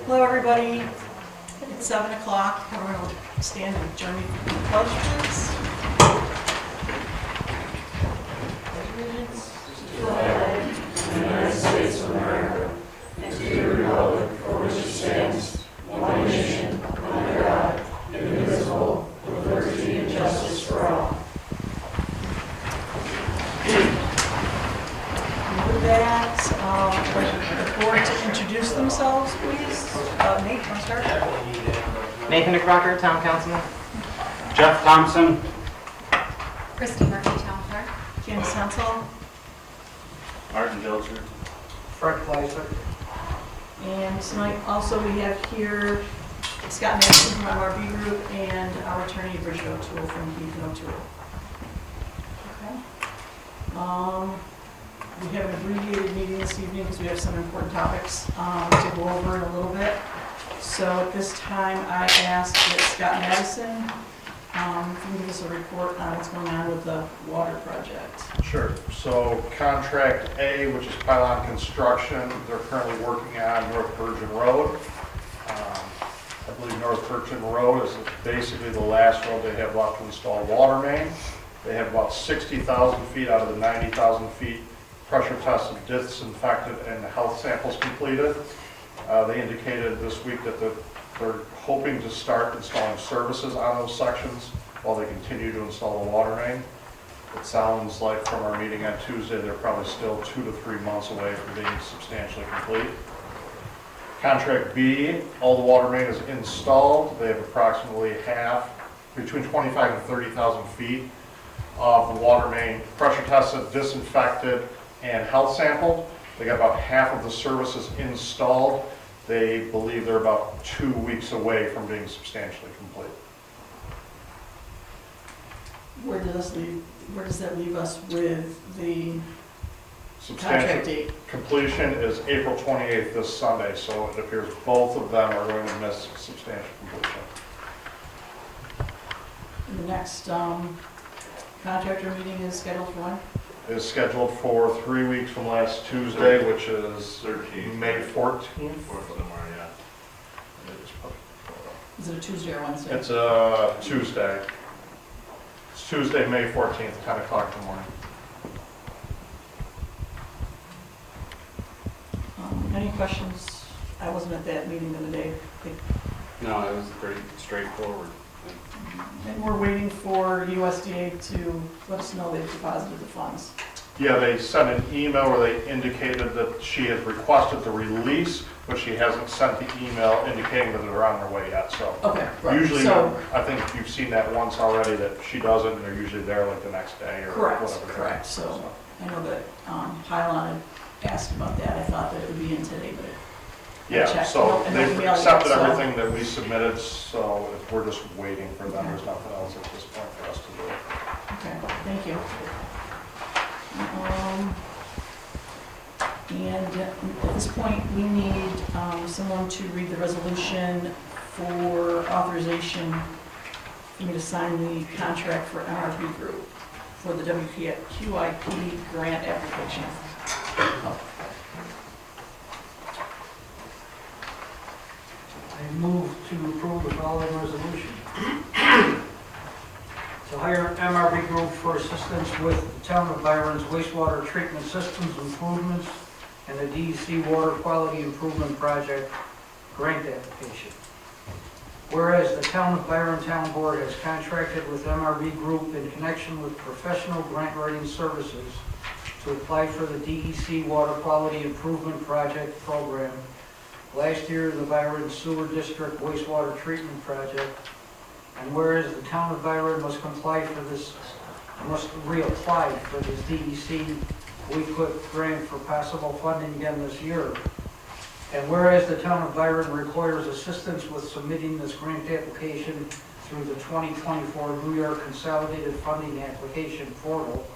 Hello, everybody. It's 7 o'clock. Everyone will stand and join me for the pledge, please. Flag of the United States of America, and to the republic for which it stands, one nation, under God, indivisible, with liberty and justice for all. With that, the board to introduce themselves, please. Nate, want to start? Nathan McRocker, Town Councilman. Jeff Thompson. Christy Murphy, Town Clerk. Janice Hensel. Martin Dilcher. Fred Fleischer. And tonight also we have here Scott Mattison from MRB Group and our attorney Bridget O'Toole from Beacon O'Toole. Okay. We have an abbreviated meeting this evening because we have some important topics to go over in a little bit. So at this time, I ask that Scott Mattison can give us a report on what's going on with the water project. Sure. So contract A, which is Pylon Construction, they're currently working on North Virgin Road. I believe North Virgin Road is basically the last road they have left to install water main. They have about 60,000 feet out of the 90,000 feet pressure tested, disinfected, and health samples completed. They indicated this week that they're hoping to start installing services on those sections while they continue to install the water main. It sounds like from our meeting on Tuesday, they're probably still 2 to 3 months away from being substantially complete. Contract B, all the water main is installed. They have approximately between 25 and 30,000 feet of the water main pressure tested, disinfected, and health sampled. They got about half of the services installed. They believe they're about 2 weeks away from being substantially complete. Where does that leave us with the Substantial contract date? completion is April 28th, this Sunday, so it appears both of them are going to miss substantial completion. And the next contractor meeting is scheduled for when? It is scheduled for 3 weeks from last Tuesday, which is 13th. May 14th. Somewhere, yeah. Is it a Tuesday or Wednesday? It's a Tuesday. It's Tuesday, May 14th, 10 o'clock in the morning. Any questions? I wasn't at that meeting the other day. No, it was pretty straightforward. And we're waiting for USDA to let us know they've deposited the funds. Yeah, they sent an email where they indicated that she has requested the release, but she hasn't sent the email indicating that they're on their way yet, so. Okay, right. Usually, So, I think you've seen that once already, that she doesn't, and they're usually there like the next day or correct, whatever. correct. So I know that Pylon had asked about that. I thought that it would be in today, but Yeah, checked. so And they've email yet, accepted so- everything that we submitted, so we're just waiting for them. There's nothing else at this point for us to do. Okay, thank you. And at this point, we need someone to read the resolution for authorization for me to sign the contract for MRB Group for the WQIP grant application. I move to approve the following resolution. To hire MRB Group for assistance with the Town of Byron's wastewater treatment systems improvements and the DEC Water Quality Improvement Project grant application. Whereas the Town of Byron Town Board has contracted with MRB Group in connection with professional grant writing services to apply for the DEC Water Quality Improvement Project program. Last year, the Byron Sewer District Wastewater Treatment Project, and whereas the Town of Byron must reapply for this DEC WQIP grant for possible funding again this year, and whereas the Town of Byron requires assistance with submitting this grant application through the 2024 New York Consolidated Funding Application Portal,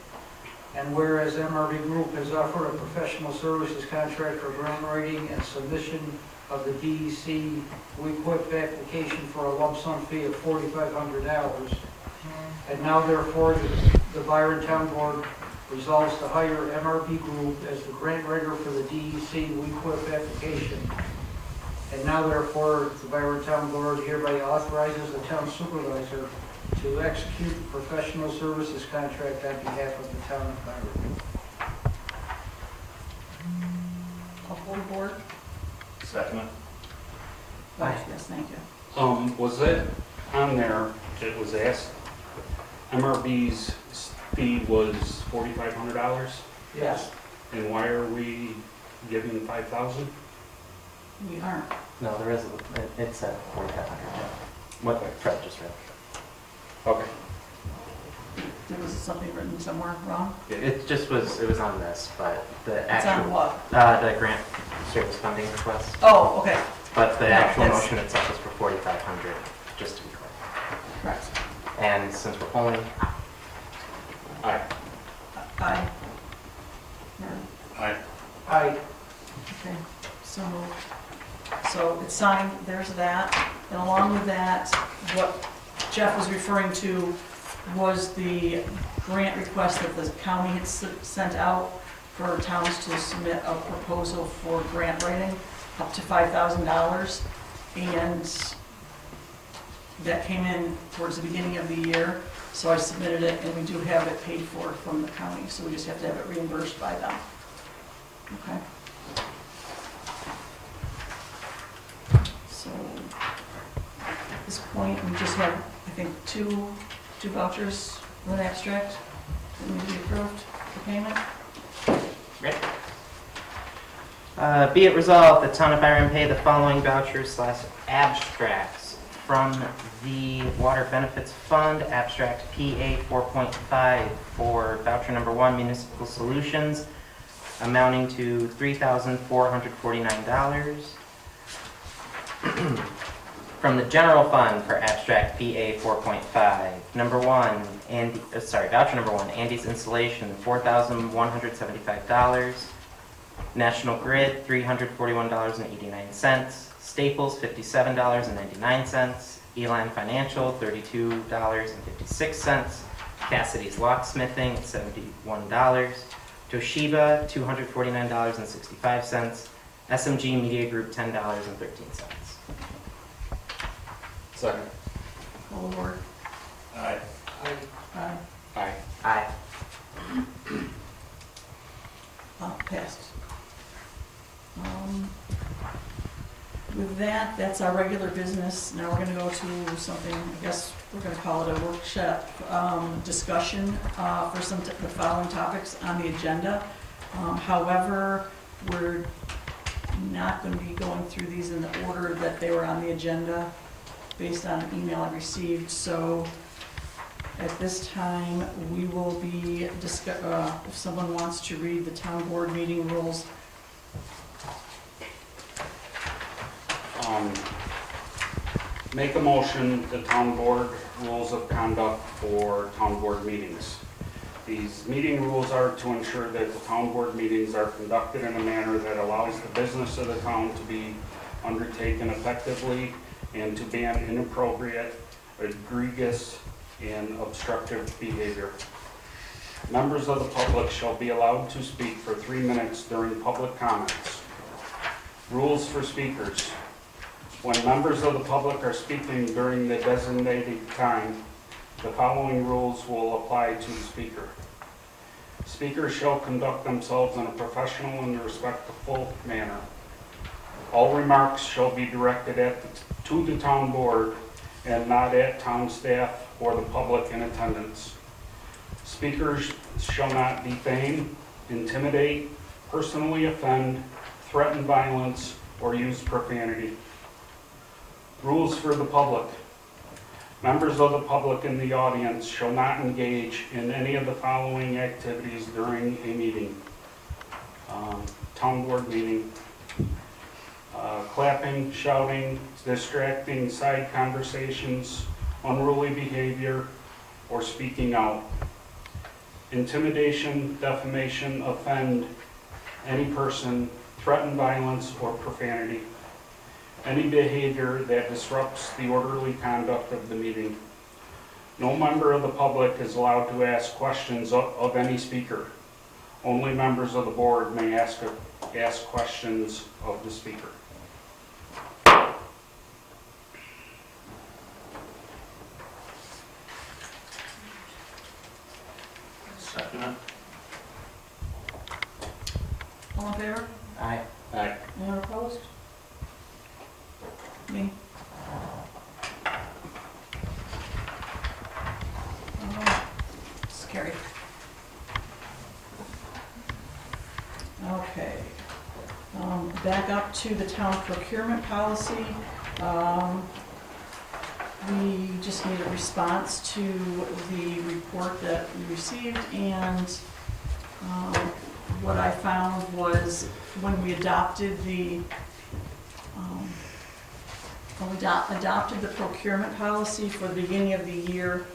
and whereas MRB Group has offered a professional services contract for grant writing and submission of the DEC WQIP application for a lump sum fee of $4,500. And now therefore, the Byron Town Board resolves to hire MRB Group as the grant writer for the DEC WQIP application And now therefore, the Byron Town Board hereby authorizes the town supervisor to execute the professional services contract on behalf of the town of Byron. A whole board? Second. Yes, thank you. Was it on there, it was asked, MRB's fee was $4,500? Yes. And why are we giving 5,000? We aren't. No, there is, it's at 4,500. What Fred just read. Okay. There was something written somewhere wrong? It just was, it was on this, but the It's on actual, what? the grant service funding request. Oh, okay, But the No, actual that's- motion itself is for 4,500, just to be clear. correct. And since we're polling, Aye. Aye. Mary? Aye. Aye. Okay, so moved. So it's signed, there's that. And along with that, what Jeff was referring to was the grant request that the county had sent out for towns to submit a proposal for grant writing up to $5,000. And that came in towards the beginning of the year, so I submitted it, and we do have it paid for from the county, so we just have to have it reimbursed by them. Okay? So, at this point, we just have, I think, two vouchers with an abstract that need to be approved for payment. be it resolved, the town of Byron pay the following vouchers/abstracts from the Water Benefits Fund, abstract PA 4.5 for voucher number 1, Municipal Solutions, amounting to $3,449. From the General Fund for abstract PA 4.5, voucher number 1, Andy's Installation, $4,175. National Grid, $341.89. Staples, $57.99. Elan Financial, $32.56. Cassidy's Locksmithing, $71. Toshiba, $249.65. SMG Media Group, $10.13. Second. Call the board. Aye. Aye. Aye. Aye. Passed. With that, that's our regular business. Now we're going to go to something, I guess we're going to call it a workshop discussion for the following topics on the agenda. However, we're not going to be going through these in the order that they were on the agenda based on an email I received. So at this time, we will be, if someone wants to read the town board meeting rules. Make a motion, the town board rules of conduct for town board meetings. These meeting rules are to ensure that the town board meetings are conducted in a manner that allows the business of the town to be undertaken effectively and to ban inappropriate, egregious, and obstructive behavior. Members of the public shall be allowed to speak for 3 minutes during public comments. Rules for speakers. When members of the public are speaking during the designated time, the following rules will apply to the speaker. Speakers shall conduct themselves in a professional and respectful manner. All remarks shall be directed to the town board and not at town staff or the public in attendance. Speakers shall not defame, intimidate, personally offend, threaten violence, or use profanity. Rules for the public. Members of the public in the audience shall not engage in any of the following activities during a meeting. Town board meeting. Clapping, shouting, distracting side conversations, unruly behavior, or speaking out. Intimidation, defamation, offend any person, threaten violence or profanity. Any behavior that disrupts the orderly conduct of the meeting. No member of the public is allowed to ask questions of any speaker. Only members of the board may ask questions of the speaker. Anyone opposed? Me? It's carried. Okay. Back up to the town procurement policy. We just need a response to the report that we received, and what I found was when we adopted the adopted the procurement policy for the beginning of the year,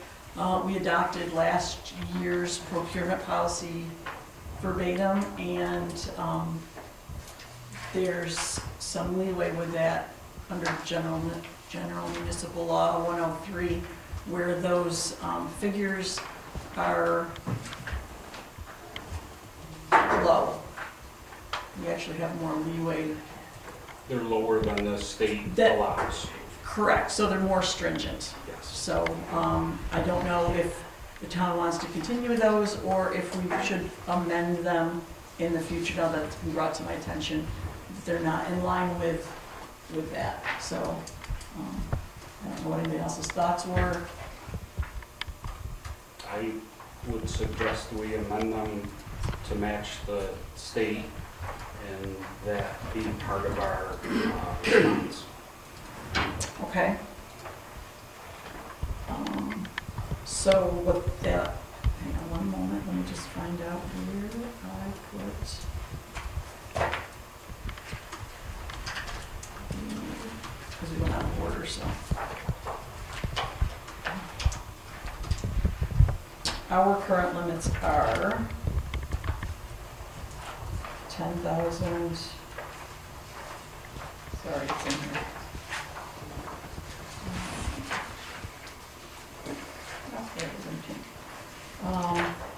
we adopted last year's procurement policy verbatim, and there's some leeway with that under general municipal law 103, where those figures are low. We actually have more leeway. They're lower than the state That- allows. Correct, so they're more stringent. Yes. So I don't know if the town wants to continue with those, or if we should amend them in the future, now that it's been brought to my attention, that they're not in line with that. So I don't know what anybody else's thoughts were. I would suggest we amend them to match the state and that being part of our funds. Okay. So with that, hang on one moment, let me just find out where I put. Because we went out of order, so. Our current limits are 10,000. Sorry, it's in here.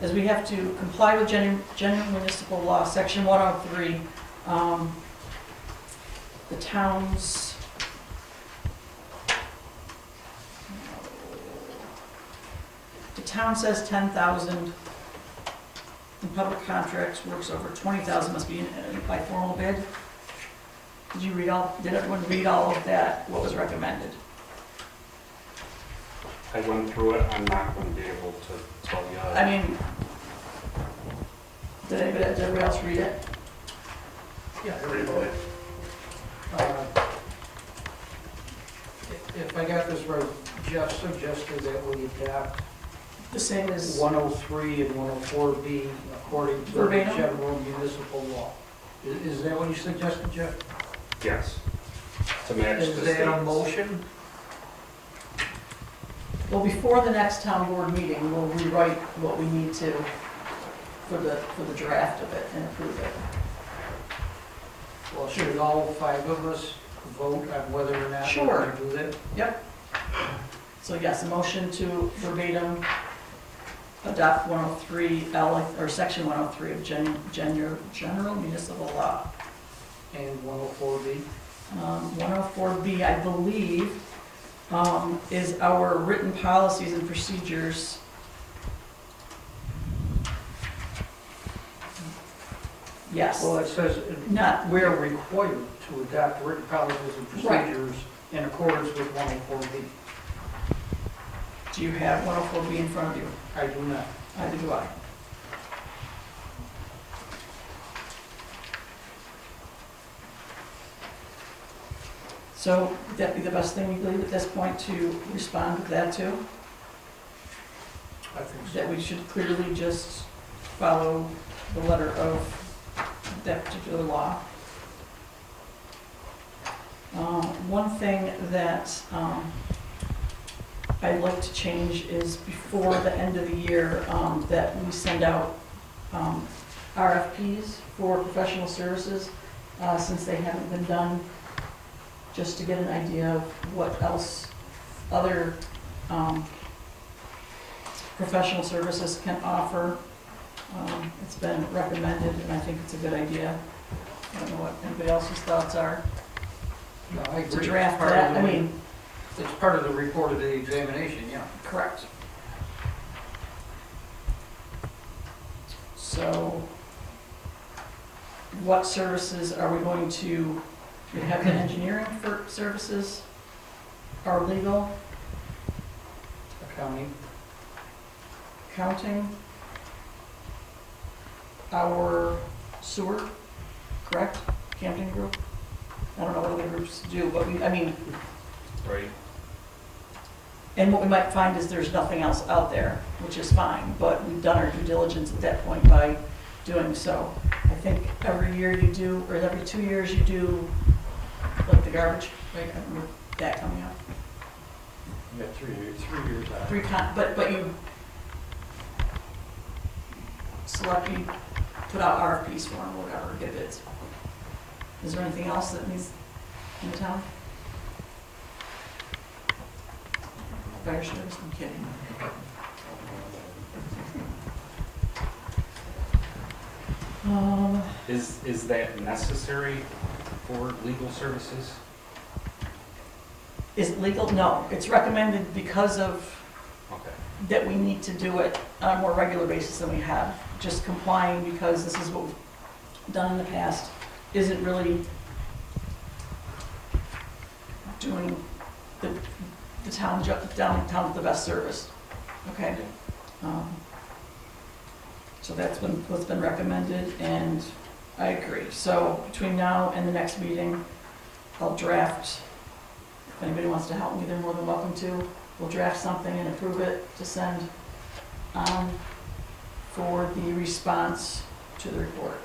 As we have to comply with general municipal law, section 103, the town's, the town says 10,000 in public contracts, works over 20,000 must be by formal bid. Did everyone read all of that, what was recommended? I went through it, I'm not going to be able to tell you. I mean, did everybody else read it? Yeah, everybody. If I got this right, Jeff suggested that we adopt The same as, 103 and 104B according to the Verbatim? general municipal law. Is that what you suggested, Jeff? Yes, to match the Is state. that a motion? well, before the next town board meeting, we'll rewrite what we need to for the draft of it and approve it. Well, should all five of us vote on whether or not we're Sure. going to do that? Yep. So yes, a motion to verbatim adopt 103L, or section 103 of general municipal law. And 104B? 104B, I believe, is our written policies and procedures. Yes, Well, it says not, we are required to adopt written policies and Right. procedures in accordance with 104B. do you have 104B in front of you? I do not. Either do I. So would that be the best thing, you believe, at this point, to respond with that too? I think so. That we should clearly just follow the letter of that particular law? One thing that I'd like to change is before the end of the year, that we send out RFPs for professional services, since they haven't been done, just to get an idea of what else other professional services can offer. It's been recommended, and I think it's a good idea. I don't know what anybody else's thoughts are No, I to agree. draft It's part that. of I the- mean, It's part of the report of the examination, yeah. correct. So what services are we going to We have the engineering for services, our legal, Accounting. accounting, our sewer, correct? Camping group? I don't know what other groups do, but we, I mean, Right. and what we might find is there's nothing else out there, which is fine, but we've done our due diligence at that point by doing so. I think every year you do, or every 2 years you do, like the garbage, right? I remember that coming up. You got 3 years out. But you select, you put out RFPs for them, whatever, get bids. Is there anything else that needs in the town? Fire service, I'm kidding. Is that necessary for legal services? Is it legal? No, it's recommended because of Okay. that we need to do it on a more regular basis than we have. Just complying because this is what we've done in the past isn't really doing the town the best service. Okay? So that's what's been recommended, and I agree. So between now and the next meeting, I'll draft, if anybody wants to help me, they're more than welcome to. We'll draft something and approve it to send on for the response to the report.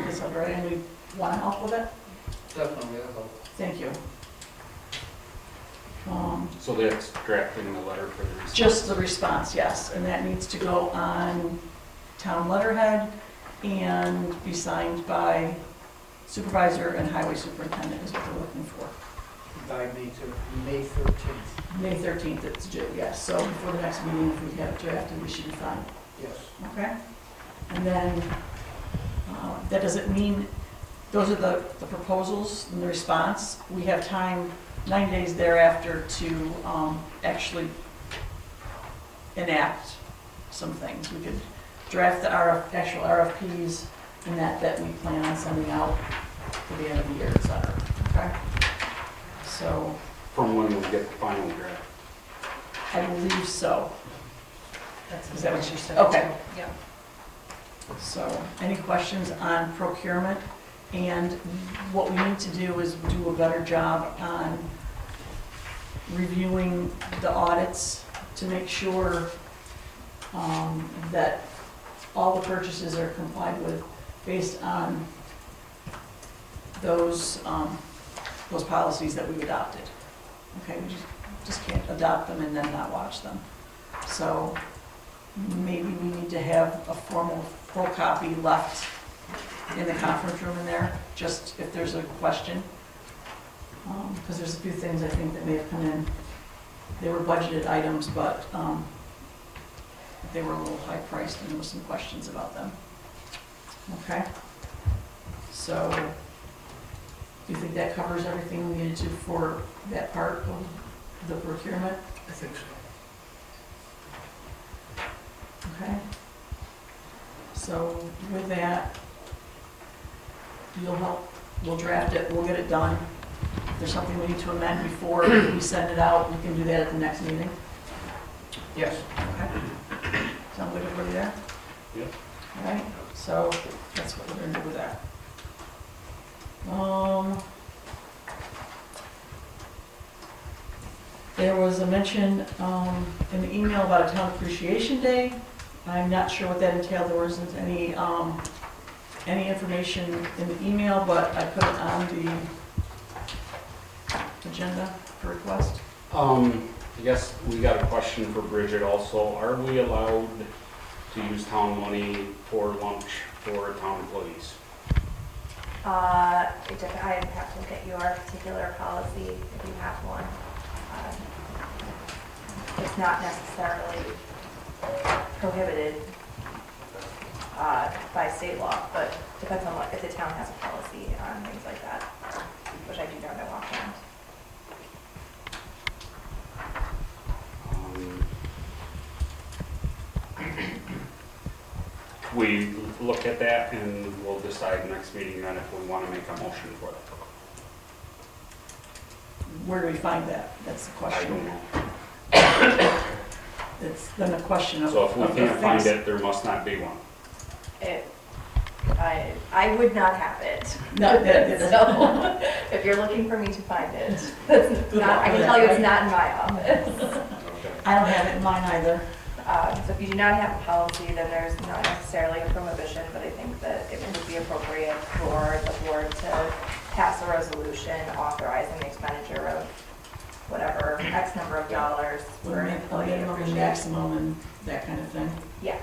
Is that right? And we want to help with it? Definitely, that'll help. Thank you. So that's drafting the letter for the response? Just the response, yes, and that needs to go on town letterhead and be signed by supervisor and highway superintendent is what they're looking for. By May 13th. May 13th it's due, yes, so before the next meeting, if we have it drafted, we should be fine, Yes. okay? And then, that doesn't mean, those are the proposals and the response. We have time, 9 days thereafter, to actually enact some things. We could draft the actual RFPs and that we plan on sending out for the end of the year, et cetera, okay? So, From when we get the final draft? I believe so. That's Is that what you said? Okay. Yeah. So, any questions on procurement? And what we need to do is do a better job on reviewing the audits to make sure that all the purchases are complied with based on those policies that we've adopted. Okay, we just can't adopt them and then not watch them. So maybe we need to have a formal full copy left in the conference room in there, just if there's a question. Because there's a few things I think that may have come in. They were budgeted items, but they were a little high priced and there were some questions about them. Okay? So, do you think that covers everything we needed to for that part of the procurement? I think so. Okay? So, with that, you'll help, we'll draft it, we'll get it done. If there's something we need to amend before we send it out, we can do that at the next meeting. Yes. Okay? Sound good, everybody there? Yep. All right, so that's what we're gonna do with that. There was a mention in the email about a town appreciation day. I'm not sure what that entailed. There wasn't any information in the email, but I put it on the agenda for request. Yes, we got a question for Bridget also. Are we allowed to use town money for lunch for town employees? I have to look at your particular policy if you have one. It's not necessarily prohibited by state law, but depends on what, if the town has a policy on things like that, which I do not know offhand. We look at that and we'll decide next meeting then if we want to make a motion for it. Where do we find that? That's the I question. don't know. It's then a question of. So if we of the can't find things- it, there must not be one. I would not have it. No, So, if you're looking for me to find it, that's Good not, luck I with can that, tell you it's right? not in my office. Okay. I don't have it in mine either. So if you do not have a policy, then there's not necessarily a prohibition, but I think that it would be appropriate for the board to pass a resolution authorizing the expenditure of whatever X number of dollars for an employee Minimum and appreciation. maximum and that kind of thing. Yes,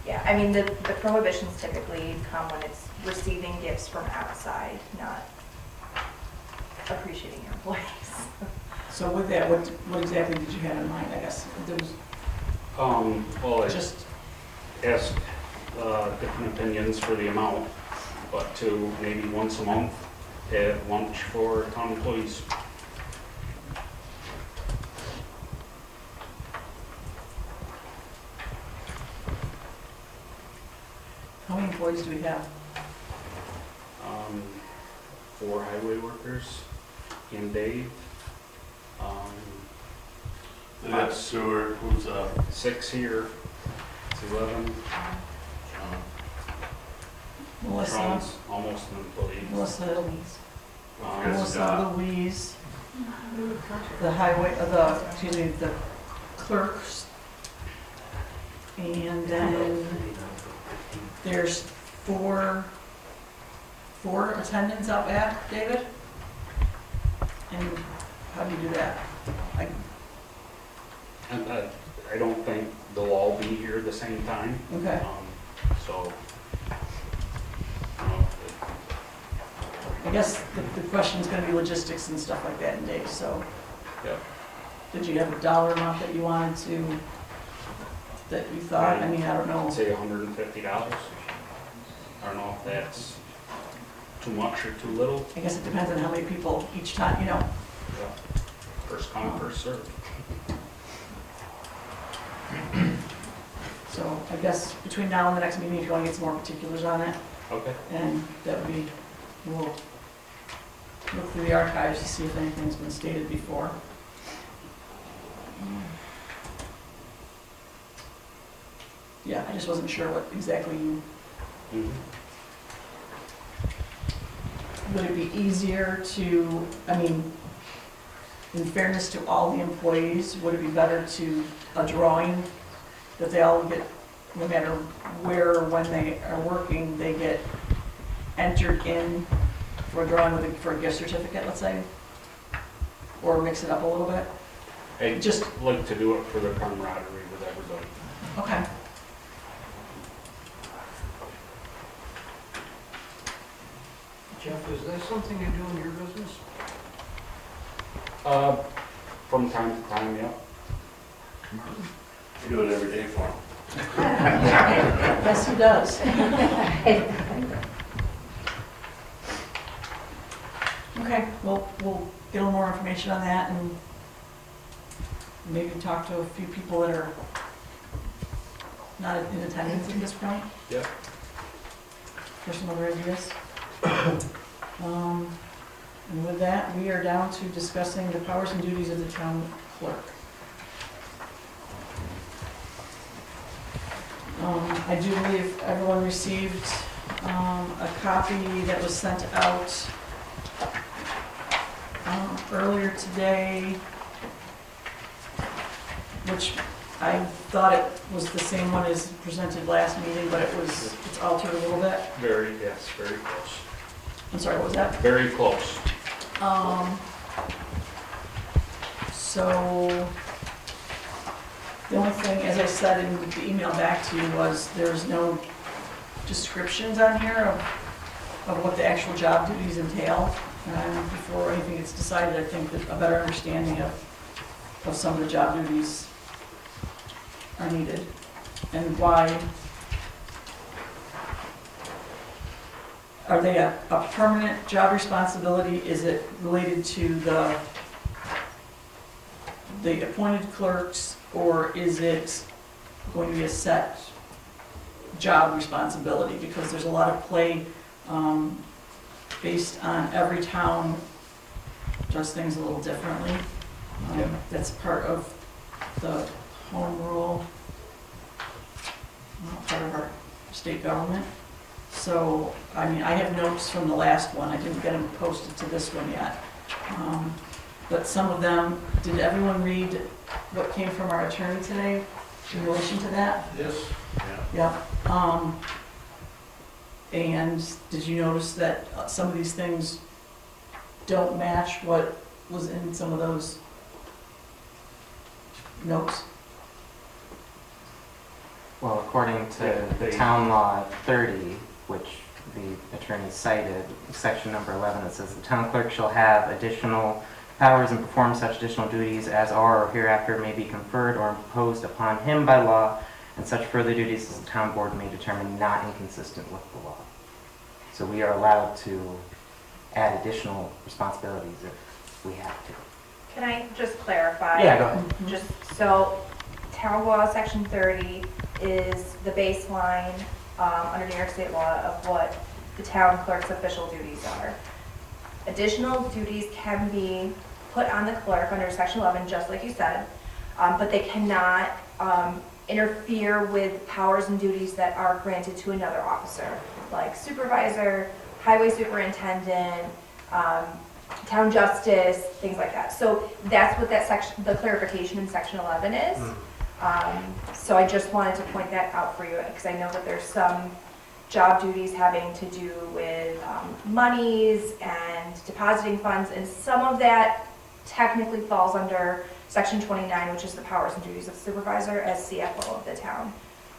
yeah, I mean, the prohibitions typically come when it's receiving gifts from outside, not appreciating your employees. So with that, what exactly did you have in mind, I guess? There was Well, I just, ask different opinions for the amount, but to maybe once a month at lunch for town employees. how many employees do we have? 4 highway workers and Dave. That's sewer, who's 6 here, it's 11. Melissa, Sean's almost an employee. Melissa, Um, Melissa, Louise, the the clerks. And then there's four attendants out back, David? And how do you do that? and I don't think they'll all be here at the same time. Okay, So, I guess the question's gonna be logistics and stuff like that in days, so. Yep. Did you have a dollar amount that you wanted to, that you thought, I mean, I don't know. I'd say $150. I don't know if that's too much or too little. I guess it depends on how many people each time, you know. First come, first served. So I guess between now and the next meeting, if you want to get some more particulars on it, Okay. and that would be, we'll look through the archives to see if anything's been stated before. Yeah, I just wasn't sure what exactly you, Mhm. would it be easier to, I mean, in fairness to all the employees, would it be better to, a drawing that they all get, no matter where or when they are working, they get entered in for a drawing with for a gift certificate, let's say? Or mix it up a little bit? I'd Just- like to do it for the camaraderie with everybody. Okay. Jeff, is that something you do in your business? From time to time, yeah. You do it every day for him. Yes, he does. Okay, well, we'll get a little more information on that and maybe talk to a few people that are not in attendance at this point. Yep. For some other ideas. And with that, we are down to discussing the powers and duties of the town clerk. I do believe everyone received a copy that was sent out earlier today, which I thought it was the same one as presented last meeting, but it's altered a little bit. Very close. I'm sorry, what was that? Very close. So, the only thing, as I said in the email back to you, was there's no descriptions on here of what the actual job duties entail. And before anything gets decided, I think that a better understanding of some of the job duties are needed and why. Are they a permanent job responsibility? Is it related to the appointed clerks, or is it going to be a set job responsibility, because there's a lot of play based on every town does things a little differently. That's part of the home rule, part of our state government. So, I mean, I have notes from the last one. I didn't get them posted to this one yet. But some of them, did everyone read what came from our attorney today in relation to that? Yes. Yeah. And did you notice that some of these things don't match what was in some of those notes? Well, according to the town law 30, which the attorney cited, section number 11, it says the town clerk shall have additional powers and perform such additional duties as are or hereafter may be conferred or imposed upon him by law, and such further duties as the town board may determine not inconsistent with the law. So we are allowed to add additional responsibilities if we have to. Can I just clarify? Yeah, go ahead. Just so, town law section 30 is the baseline under New York State law of what the town clerk's official duties are. Additional duties can be put on the clerk under section 11, just like you said, but they cannot interfere with powers and duties that are granted to another officer, like supervisor, highway superintendent, town justice, things like that. So that's what that section, the clarification in section 11 is. So I just wanted to point that out for you, because I know that there's some job duties having to do with monies and depositing funds, and some of that technically falls under section 29, which is the powers and duties of supervisor as CFO of the town.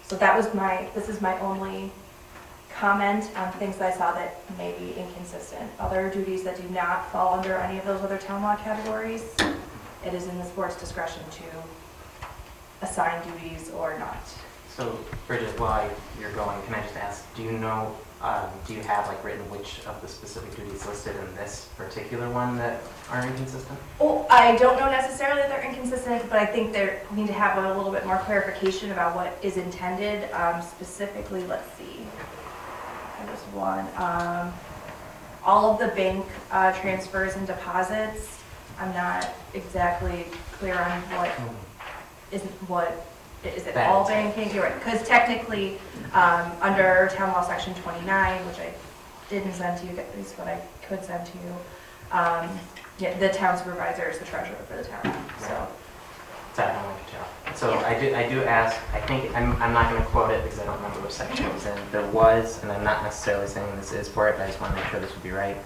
So that was this is my only comment on things that I saw that may be inconsistent. Other duties that do not fall under any of those other town law categories, it is in this board's discretion to assign duties or not. So, Bridget, while you're going, can I just ask, do you know, do you have like written which of the specific duties listed in this particular one that are inconsistent? Well, I don't know necessarily that they're inconsistent, but I think they need to have a little bit more clarification about what is intended. Specifically, let's see, there was one, all of the bank transfers and deposits. I'm not exactly clear on is it all banking? You're right, because technically, under town law section 29, which I didn't send to you, at least what I could send to you, yeah, the town supervisor is the treasurer for the town, so. So I don't want to tell. So I do ask, I think, I'm not going to quote it because I don't remember what section it was in. There was, and I'm not necessarily saying this is for it, but I just want to make sure this would be right.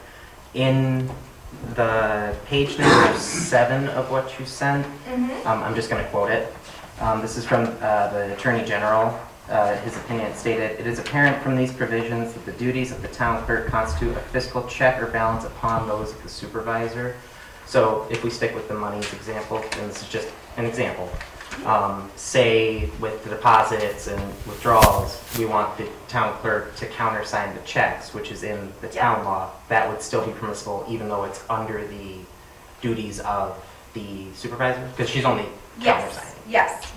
In the page number 7 of what you sent, I'm just going to quote it. This is from the Attorney General. His opinion stated, "It is apparent from these provisions that the duties of the town clerk constitute a fiscal check or balance upon those of the supervisor." So if we stick with the monies example, and this is just an example, say with the deposits and withdrawals, we want the town clerk to countersign the checks, which is in the town law. That would still be permissible even though it's under the duties of the supervisor? Because she's only countersigning. Yes.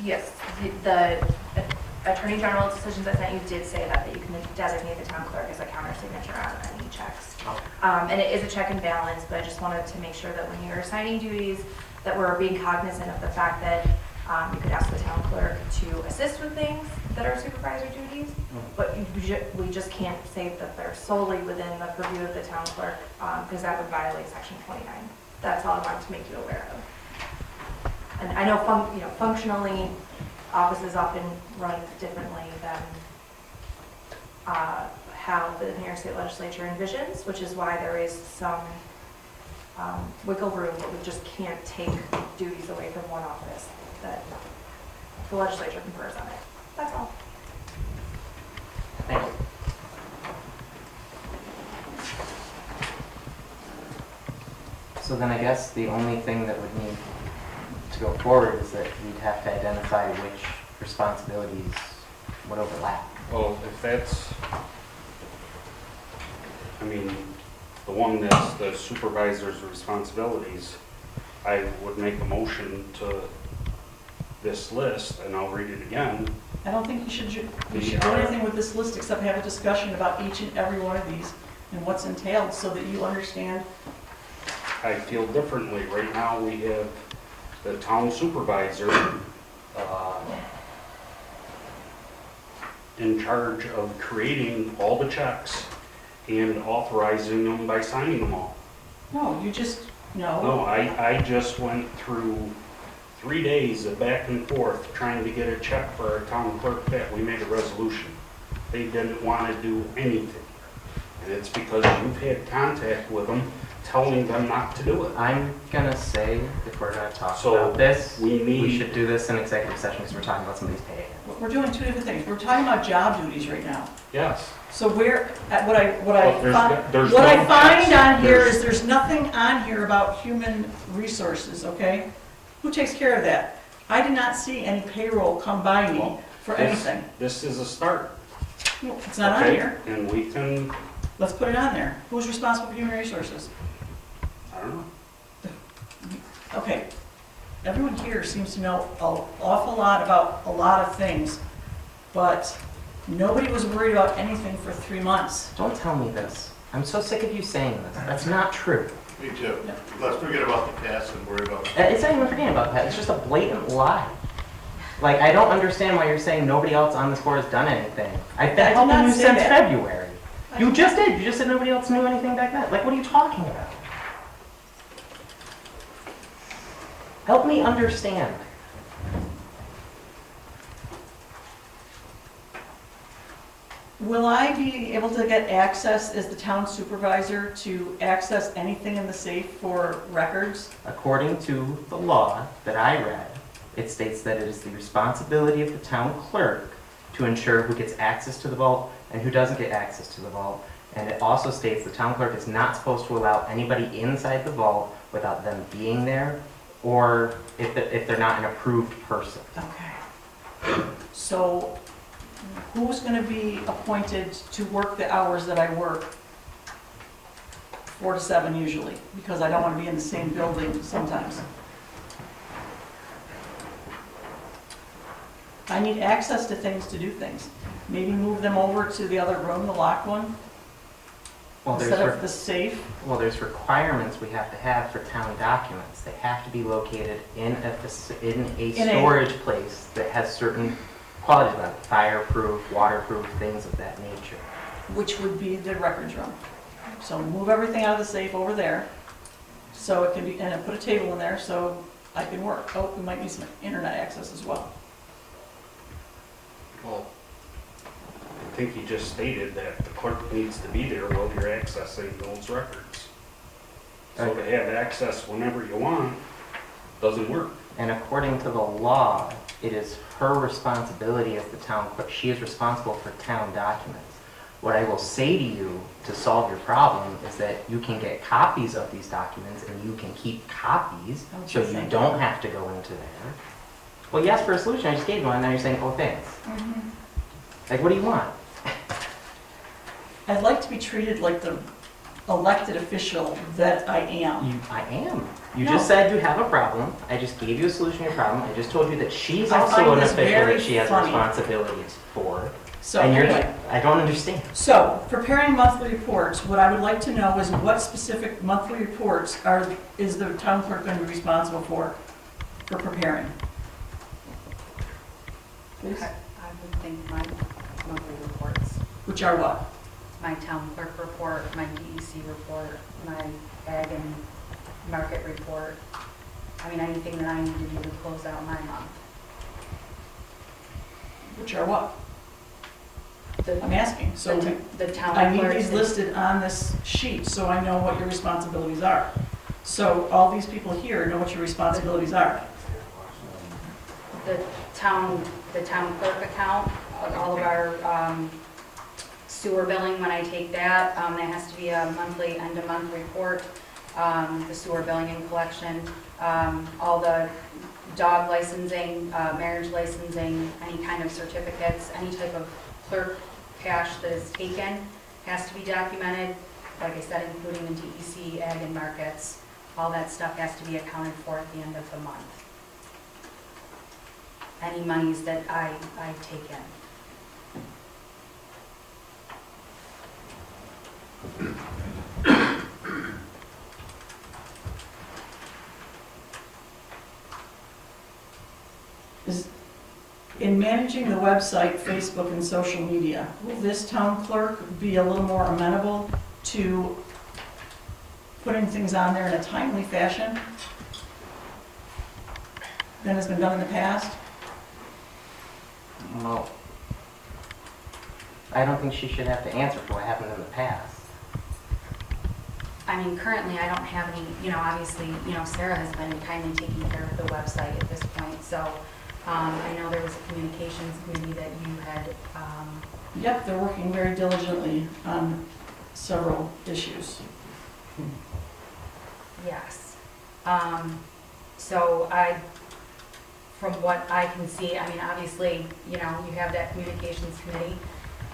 The Attorney General's decisions I sent you did say that you can designate the town clerk as a counter signature on any checks. Okay. And it is a check and balance, but I just wanted to make sure that when you're assigning duties, that we're being cognizant of the fact that you could ask the town clerk to assist with things that are supervisor duties, but we just can't say that they're solely within the purview of the town clerk, because that would violate section 29. That's all I wanted to make you aware of. And I know, functionally, offices often run differently than how the New York State Legislature envisions, which is why there is some wiggle room, but we just can't take duties away from one office that the legislature confers on it. That's all. Thank you. So then I guess the only thing that would need to go forward is that we'd have to identify which responsibilities would overlap. Well, if that's, I mean, the one that's the supervisor's responsibilities, I would make a motion to this list, and I'll read it again. I don't think you should do anything with this list except have a discussion about each and every one of these and what's entailed so that you understand. I feel differently. Right now, we have the town supervisor in charge of creating all the checks and authorizing them by signing them all. No, you just, no. No, I just went through 3 days of back and forth trying to get a check for our town clerk that we made a resolution. They didn't want to do anything. And it's because you've had contact with them, telling them not to do it. I'm gonna say, if we're gonna talk So, about this, we we need, should do this in executive session because we're talking about somebody's pay. We're doing two different things. We're talking about job duties right now. yes. So where, what I But there's what no I find text. on here There's- is there's nothing on here about human resources, okay? Who takes care of that? I did not see any payroll come by me Well, for this- anything. This is a start. No, it's not on okay? here. And we can, Let's put it on there. Who's responsible for human resources? I don't know. Okay, everyone here seems to know an awful lot about a lot of things, but nobody was worried about anything for 3 months. Don't tell me this. I'm so sick of you saying this. That's not true. Me too. Let's forget about the past and worry about. It's not even forgetting about that. It's just a blatant lie. Like, I don't understand why you're saying nobody else on this board has done anything. I've been I did helping not you say since that. February. You just did. You just said nobody else knew anything back then. Like, what are you talking about? Help me understand. Will I be able to get access as the town supervisor to access anything in the safe for records? According to the law that I read, it states that it is the responsibility of the town clerk to ensure who gets access to the vault and who doesn't get access to the vault. And it also states the town clerk is not supposed to allow anybody inside the vault without them being there, or if they're not an approved person. Okay. So who's going to be appointed to work the hours that I work? 4 to 7 usually, because I don't want to be in the same building sometimes. I need access to things to do things. Maybe move them over to the other room, the locked one, Well, instead of the safe. there's requirements we have to have for town documents. They have to be located in a storage place that has certain qualities, like fireproof, waterproof, things of that nature. Which would be the records room. So move everything out of the safe over there, so it can be, and put a table in there so I can work. Oh, we might need some internet access as well. Well, I think you just stated that the clerk needs to be there while you're accessing those records. So to have access whenever you want doesn't work. And according to the law, it is her responsibility as the town clerk. She is responsible for town documents. What I will say to you to solve your problem is that you can get copies of these documents and you can keep copies Don't so you you think? don't have to go into there. Well, you asked for a solution, I just gave you one, and now you're saying, oh, thanks. Like, what do you want? I'd like to be treated like the elected official that I am. I am. You No. just said you have a problem. I just gave you a solution to your problem. I just told you that she's I also find an this official very that she has funny. responsibilities for. So And you're, anyway, I don't understand. so preparing monthly reports, what I would like to know is what specific monthly reports is the town clerk going to be responsible for preparing? Please? I would think my monthly reports, Which are what? my town clerk report, my DEC report, my ag and market report. I mean, anything that I need to do to close out my month. Which are what? The- I'm asking. So The town I need clerk these is- listed on this sheet so I know what your responsibilities are. So all these people here know what your responsibilities are. the town clerk account, all of our sewer billing, when I take that, that has to be a monthly, end-of-month report, the sewer billing and collection, all the dog licensing, marriage licensing, any kind of certificates, any type of clerk cash that is taken has to be documented, like I said, including the DEC, ag and markets. All that stuff has to be accounted for at the end of the month. any monies that I take in. In managing the website, Facebook, and social media, will this town clerk be a little more amenable to putting things on there in a timely fashion than has been done in the past? Well, I don't think she should have to answer for what happened in the past. I mean, currently, I don't have any, obviously, Sarah has been kindly taking care of the website at this point, so I know there was a communications committee that you had, Yep, they're working very diligently on several issues. yes. So from what I can see, I mean, obviously, you have that communications committee.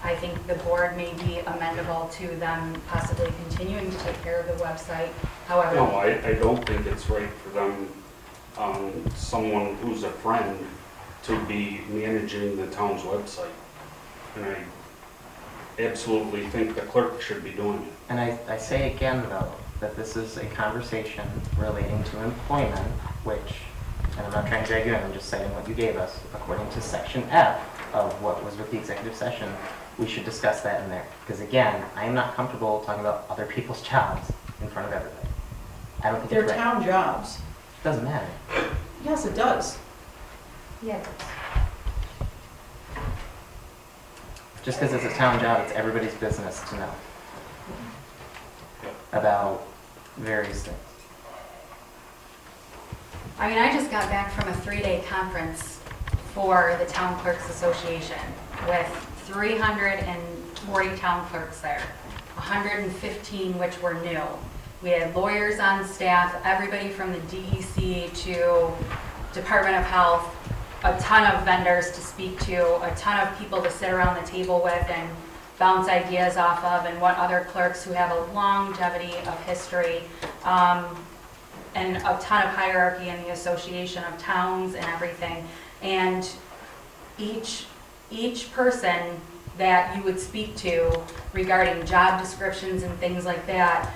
I think the board may be amendable to them possibly continuing to take care of the website. However, No, I don't think it's right for them, someone who's a friend, to be managing the town's website. And I absolutely think the clerk should be doing it. And I say again, though, that this is a conversation relating to employment, which, and I'm not trying to drag you in, I'm just citing what you gave us. According to section F of what was with the executive session, we should discuss that in there. Because again, I am not comfortable talking about other people's jobs in front of everybody. I don't think They're it's right. town jobs. Doesn't matter. Yes, it does. yeah, Just because it's a town job, it's everybody's business to know about various things. I mean, I just got back from a 3-day conference for the Town Clerks Association with 340 town clerks there, 115 which were new. We had lawyers on staff, everybody from the DEC to Department of Health, a ton of vendors to speak to, a ton of people to sit around the table with and bounce ideas off of, and what other clerks who have a longevity of history, and a ton of hierarchy in the association of towns and everything. And each person that you would speak to regarding job descriptions and things like that,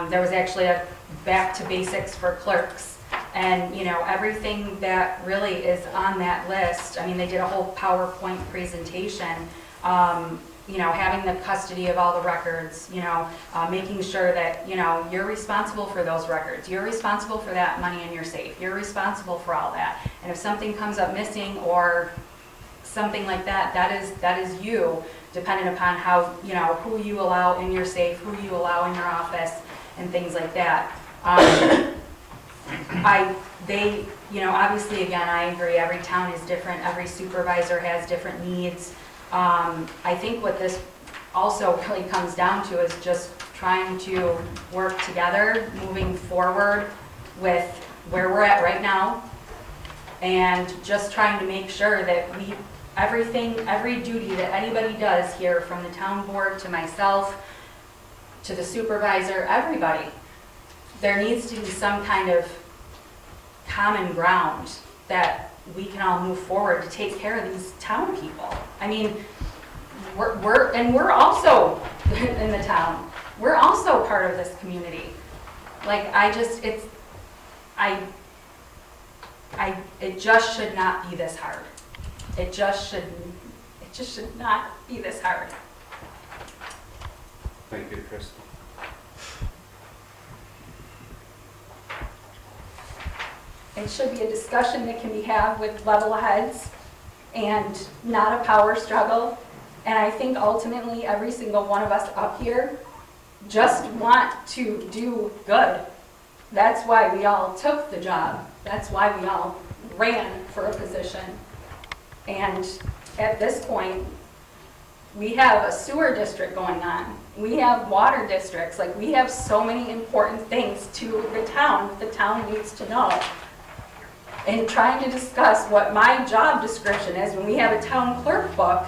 there was actually a back to basics for clerks. And, everything that really is on that list, I mean, they did a whole PowerPoint presentation, having the custody of all the records, making sure that, you're responsible for those records. You're responsible for that money in your safe. You're responsible for all that. And if something comes up missing or something like that, that is you, depending upon how, who you allow in your safe, who you allow in your office, and things like that. Obviously, again, I agree, every town is different, every supervisor has different needs. I think what this also really comes down to is just trying to work together, moving forward with where we're at right now, and just trying to make sure that every duty that anybody does here, from the town board to myself, to the supervisor, everybody, there needs to be some kind of common ground that we can all move forward to take care of these town people. I mean, we're also in the town. We're also part of this community. Like, it just should not be this hard. It just should not be this hard. Thank you, Crystal. It should be a discussion that can be had with level heads and not a power struggle. And I think ultimately every single one of us up here just want to do good. That's why we all took the job. That's why we all ran for a position. And at this point, we have a sewer district going on. We have water districts. Like, we have so many important things to the town that the town needs to know. And trying to discuss what my job description is when we have a town clerk book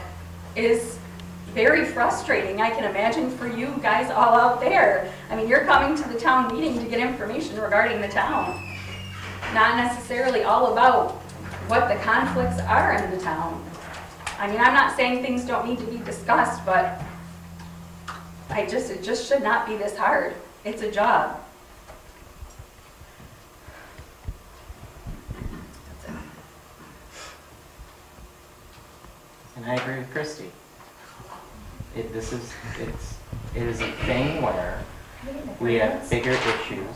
is very frustrating. I can imagine for you guys all out there. I mean, you're coming to the town meeting to get information regarding the town. Not necessarily all about what the conflicts are in the town. I mean, I'm not saying things don't need to be discussed, but it just should not be this hard. It's a job. And I agree with Christie. It is a thing where we have bigger issues.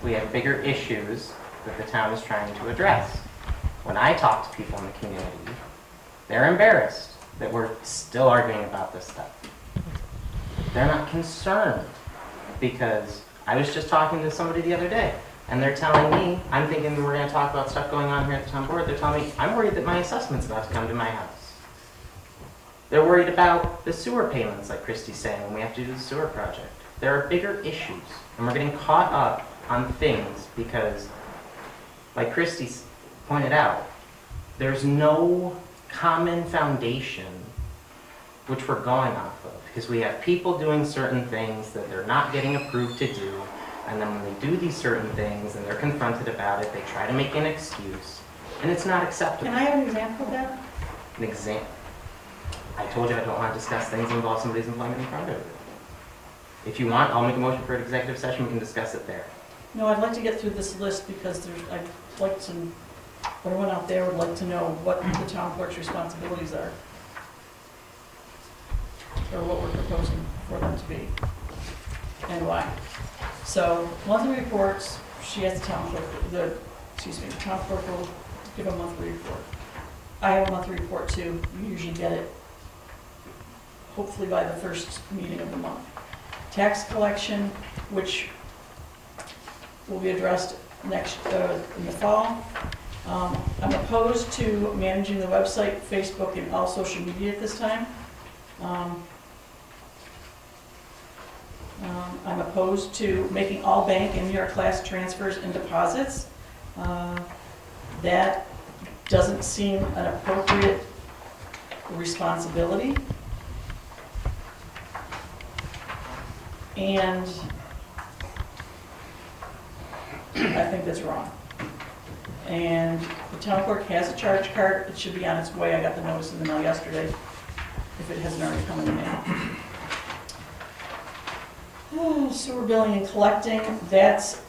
We have bigger issues that the town is trying to address. When I talk to people in the community, they're embarrassed that we're still arguing about this stuff. They're not concerned because I was just talking to somebody the other day and they're telling me, I'm thinking we're going to talk about stuff going on here at the town board. They're telling me, I'm worried that my assessment's about to come to my house. They're worried about the sewer payments, like Christie's saying, when we have to do the sewer project. There are bigger issues, and we're getting caught up on things because, like Christie pointed out, there's no common foundation which we're going off of, because we have people doing certain things that they're not getting approved to do, and then when they do these certain things and they're confronted about it, they try to make an excuse, and it's not acceptable. Can I have an example of that? An example. I told you I don't want to discuss things that involve somebody's employment in front of it. If you want, I'll make a motion for an executive session, we can discuss it there. No, I'd like to get through this list because I'd like to, everyone out there would like to know what the town clerk's responsibilities are. Or what we're proposing for them to be, and why. So, monthly reports, she has the town clerk, the town clerk will give a monthly report. I have a monthly report too, you usually get it hopefully by the first meeting of the month. Tax collection, which will be addressed next, in the fall. I'm opposed to managing the website, Facebook, and all social media at this time. I'm opposed to making all bank and New York class transfers and deposits. That doesn't seem an appropriate responsibility. And I think that's wrong. And the town clerk has a charge card. It should be on its way. I got the notice in the mail yesterday, if it hasn't already come in the mail. Sewer billing and collecting, that's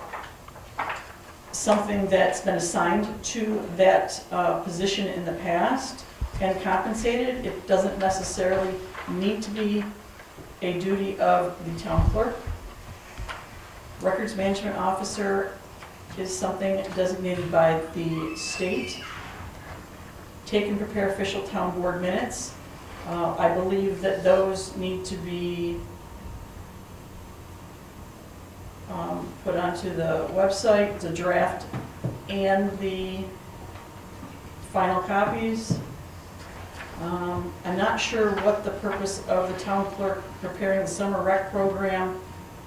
something that's been assigned to that position in the past and compensated. It doesn't necessarily need to be a duty of the town clerk. Records management officer is something designated by the state. Take and prepare official town board minutes. I believe that those need to be put onto the website, the draft and the final copies. I'm not sure what the purpose of the town clerk preparing the summer rec program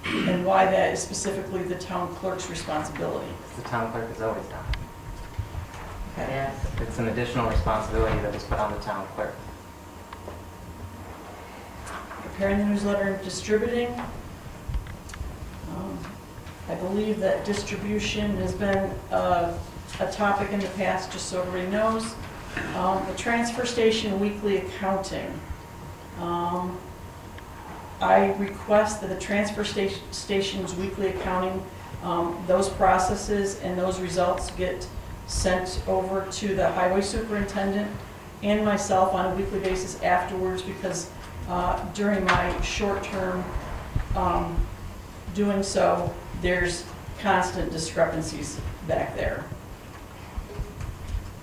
and why that is specifically the town clerk's responsibility. The town clerk has always done it. Okay. Yes. It's an additional responsibility that was put on the town clerk. Preparing the newsletter and distributing. I believe that distribution has been a topic in the past, just so everybody knows. The transfer station weekly accounting. I request that the transfer station's weekly accounting, those processes and those results get sent over to the highway superintendent and myself on a weekly basis afterwards, because during my short term doing so, there's constant discrepancies back there.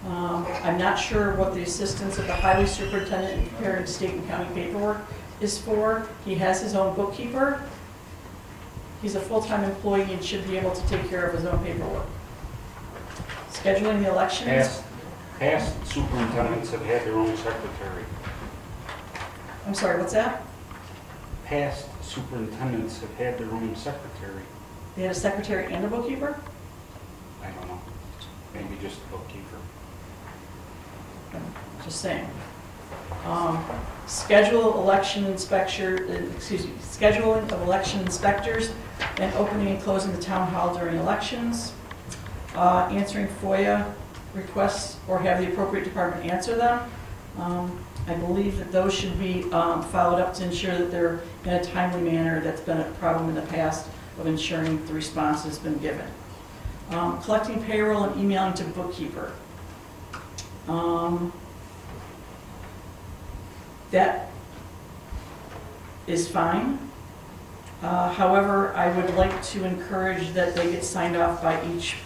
I'm not sure what the assistance of the highway superintendent in preparing state and county paperwork is for. He has his own bookkeeper. He's a full-time employee and should be able to take care of his own paperwork. Scheduling the elections. Past superintendents have had their own secretary. I'm sorry, what's that? Past superintendents have had their own secretary. They had a secretary and a bookkeeper? I don't know, maybe just a bookkeeper. Just saying. Scheduling of election inspectors and opening and closing the town hall during elections. Answering FOIA requests or have the appropriate department answer them. I believe that those should be followed up to ensure that they're in a timely manner. That's been a problem in the past of ensuring the response has been given. Collecting payroll and emailing to bookkeeper. That is fine. However, I would like to encourage that they get signed off by each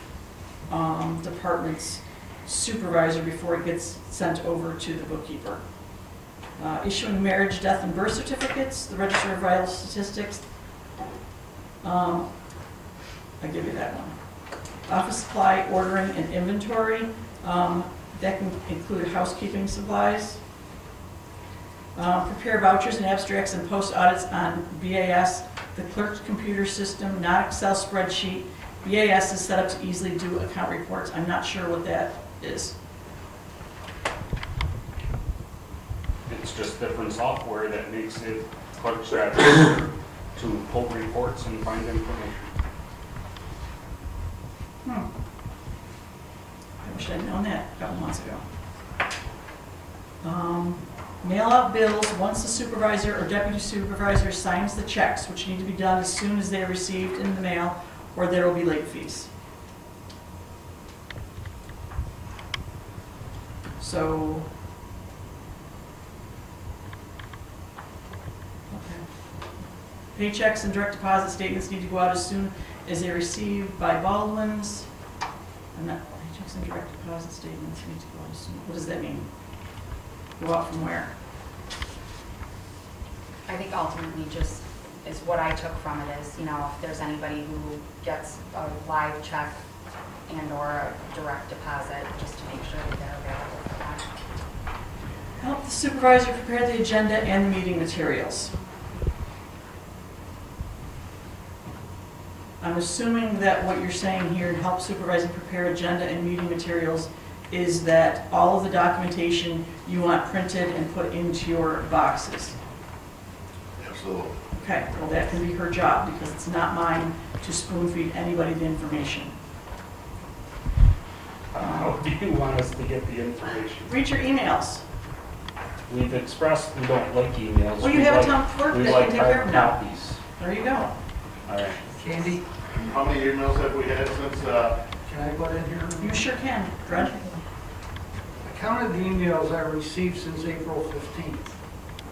department's supervisor before it gets sent over to the bookkeeper. Issuing marriage, death, and birth certificates, the Register of Vital Statistics. I give you that one. Office supply ordering and inventory. That can include housekeeping supplies. Prepare vouchers and abstracts and post audits on BAS, the clerk's computer system, not Excel spreadsheet. BAS is set up to easily do account reports. I'm not sure what that is. It's just different software that makes it clerk's job to pull reports and find information. I wish I'd known that a couple months ago. Mail out bills once the supervisor or deputy supervisor signs the checks, which need to be done as soon as they are received in the mail, or there will be late fees. So, okay. Paychecks and direct deposit statements need to go out as soon as they're received by Baldwin's. Paychecks and direct deposit statements need to go out as soon. What does that mean? Go out from where? I think ultimately just is what I took from it is, you know, if there's anybody who gets a live check and or a direct deposit, just to make sure that they're available for that. Help the supervisor prepare the agenda and the meeting materials. I'm assuming that what you're saying here, help supervisor prepare agenda and meeting materials, is that all of the documentation you want printed and put into your boxes. Absolutely. Okay, well that can be her job because it's not mine to spoon feed anybody the information. How do you want us to get the information? Read your emails. We've expressed we don't like emails. Well, you We have a like- town clerk we that like can take care hard of them. copies. There you go. All right. Candy, How many emails have we had since, can I butt in here? You sure can, Fred. I counted the emails I received since April 15th.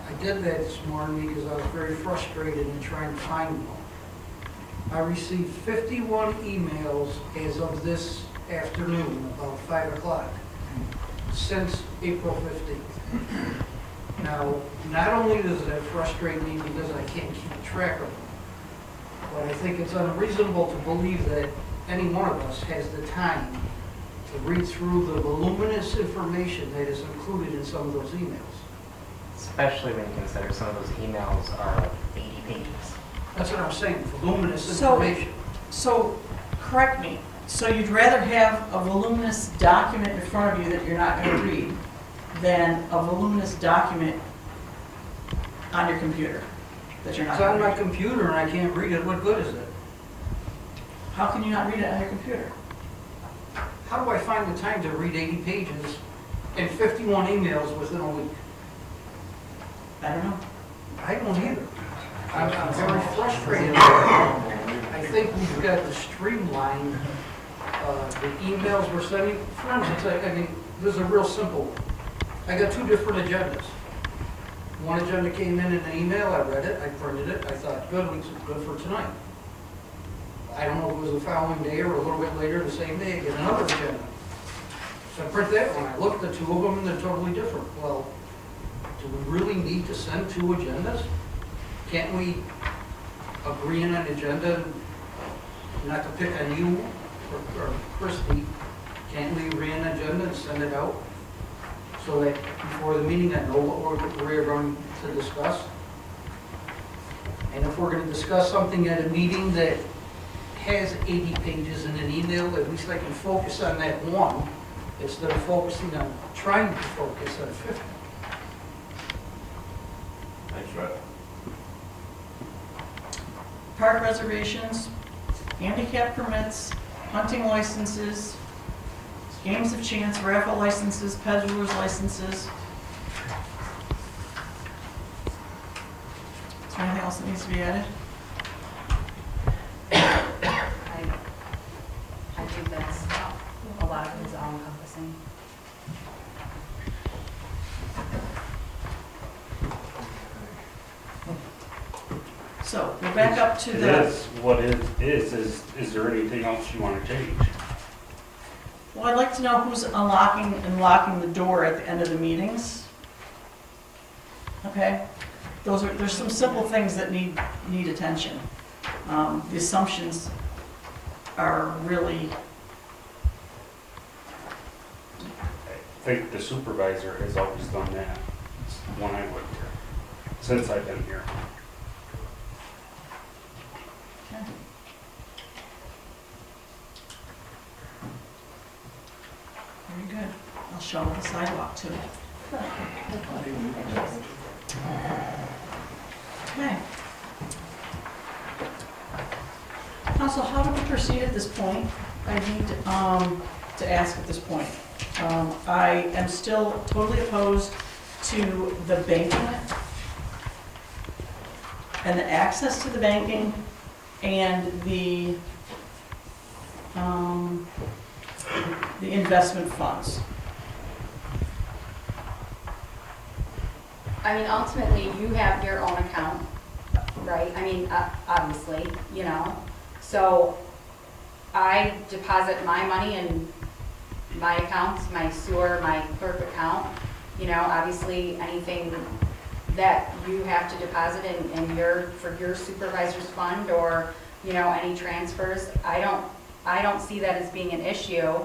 I did that this morning because I was very frustrated in trying to find one. I received 51 emails as of this afternoon, about 5 o'clock, since April 15th. Now, not only does that frustrate me because I can't keep track of them, but I think it's unreasonable to believe that any one of us has the time to read through the voluminous information that is included in some of those emails. Especially when you consider some of those emails are like 80 pages. That's what I'm saying, voluminous So- information. So, correct me. So you'd rather have a voluminous document in front of you that you're not going to read than a voluminous document on your computer that you're not It's on going to my read? computer and I can't read it, what good is it? How can you not read it on your computer? How do I find the time to read 80 pages and 51 emails within a week? I don't know. I don't either. I'm very frustrated. I think we've got to streamline the emails we're sending. For instance, I mean, this is a real simple one. I got 2 different agendas. One agenda came in an email, I read it, I printed it, I thought, good, it's good for tonight. I don't know if it was the following day or a little bit later, the same day, I get another agenda. So I print that one, I looked at the 2 of them and they're totally different. Well, do we really need to send 2 agendas? Can't we agree on an agenda, not to pick on you or Christie, can't we agree on an agenda and send it out? So that before the meeting, I know what we're going to discuss. And if we're going to discuss something at a meeting that has 80 pages in an email, at least I can focus on that one instead of focusing on, trying to focus on 50. thanks, Fred. Park reservations, handicap permits, hunting licenses, games of chance, raffle licenses, peddlers licenses. Is there anything else that needs to be added? I think that's a lot of it is all encompassing. So we're back up to It the, is what it is there anything else you want to change? well, I'd like to know who's unlocking and locking the door at the end of the meetings. Okay? There's some simple things that need attention. The assumptions are really, I think the supervisor has always done that when I worked here, since I've been here. very good. I'll shovel the sidewalk too. Okay. Council, how do we proceed at this point? I need to ask at this point. I am still totally opposed to the banking and the access to the banking and the investment funds. I mean, ultimately, you have your own account, right? I mean, obviously, you know. So I deposit my money in my accounts, my sewer, my clerk account. You know, obviously, anything that you have to deposit in for your supervisor's fund, or, you know, any transfers, I don't see that as being an issue.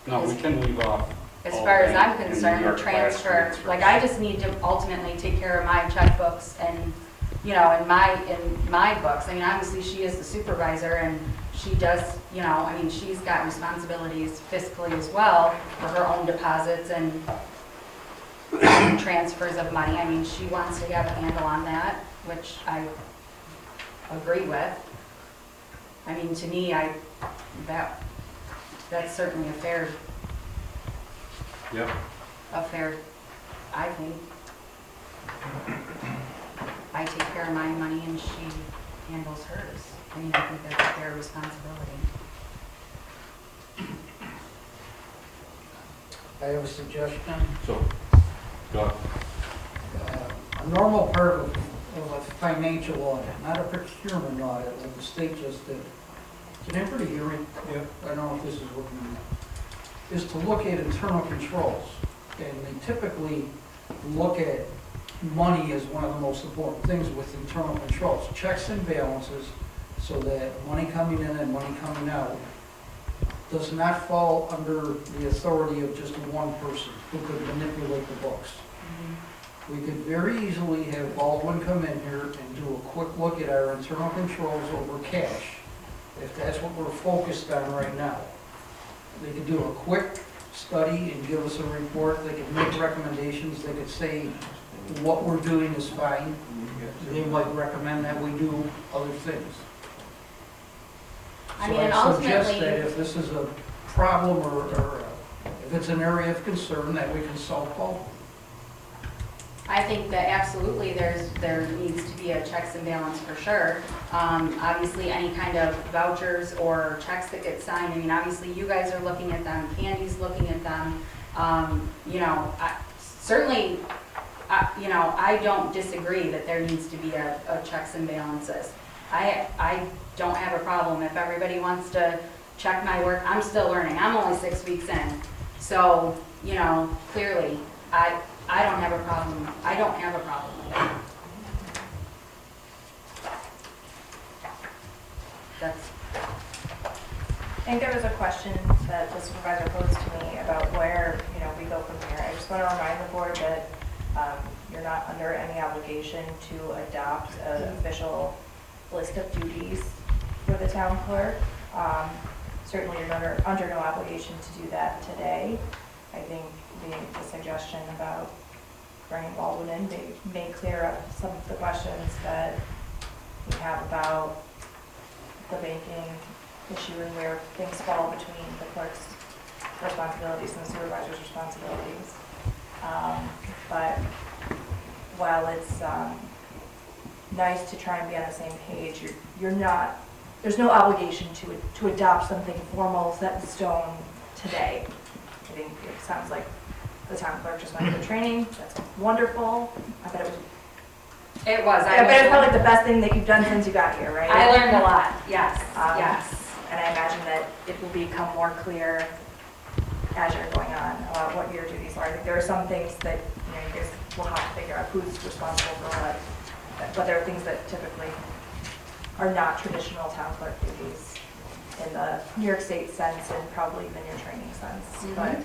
No, we can leave off. As all far as bank I'm and concerned, New the York class transfers, like, I just need to ultimately take care of my checkbooks and, you know, in my books. I mean, obviously, she is the supervisor, and she does, you know, I mean, she's got responsibilities fiscally as well for her own deposits and transfers of money. I mean, she wants to have a handle on that, which I agree with. I mean, to me, that's certainly a fair, Yep. I think. I take care of my money and she handles hers. I mean, I think that's a fair responsibility. I have a suggestion. So, go. A normal part of a financial audit, not a procurement audit like the state just did. Can everybody hear me? Yeah. I don't know if this is working. Is to look at internal controls. And they typically look at money as one of the most important things with internal controls. Checks and balances, so that money coming in and money coming out does not fall under the authority of just one person who could manipulate the books. We could very easily have Baldwin come in here and do a quick look at our internal controls over cash, if that's what we're focused on right now. They could do a quick study and give us a report. They could make recommendations. They could say what we're doing is fine. They might recommend that we do other things. I So mean, and I suggest ultimately, that if this is a problem or if it's an area of concern, that we consult Baldwin. I think that absolutely there needs to be a checks and balance for sure. Obviously, any kind of vouchers or checks that get signed, I mean, obviously you guys are looking at them, Candy's looking at them. You know, certainly, you know, I don't disagree that there needs to be a checks and balances. I don't have a problem if everybody wants to check my work. I'm still learning. I'm only 6 weeks in. So, you know, clearly, I don't have a problem. I don't have a problem with that. That's, I think there was a question that the supervisor posed to me about where, you know, we go from here. I just want to remind the board that you're not under any obligation to adopt an official list of duties for the town clerk. Certainly you're under no obligation to do that today. I think the suggestion about bringing Baldwin in may clear up some of the questions that we have about the banking issue and where things fall between the clerk's responsibilities and the supervisor's responsibilities. But while it's nice to try and be on the same page, you're not, there's no obligation to adopt something formal set in stone today. I think it sounds like the town clerk just went through training. That's wonderful. I bet it was. It was. I bet it's probably the best thing that you've done since you got here, right? I learned a lot, yes, yes. And I imagine that it will become more clear as you're going on about what your duties are. I think there are some things that, you guys will have to figure out who's responsible for what. But there are things that typically are not traditional town clerk duties in the New York State sense and probably even your training sense. Mhm. But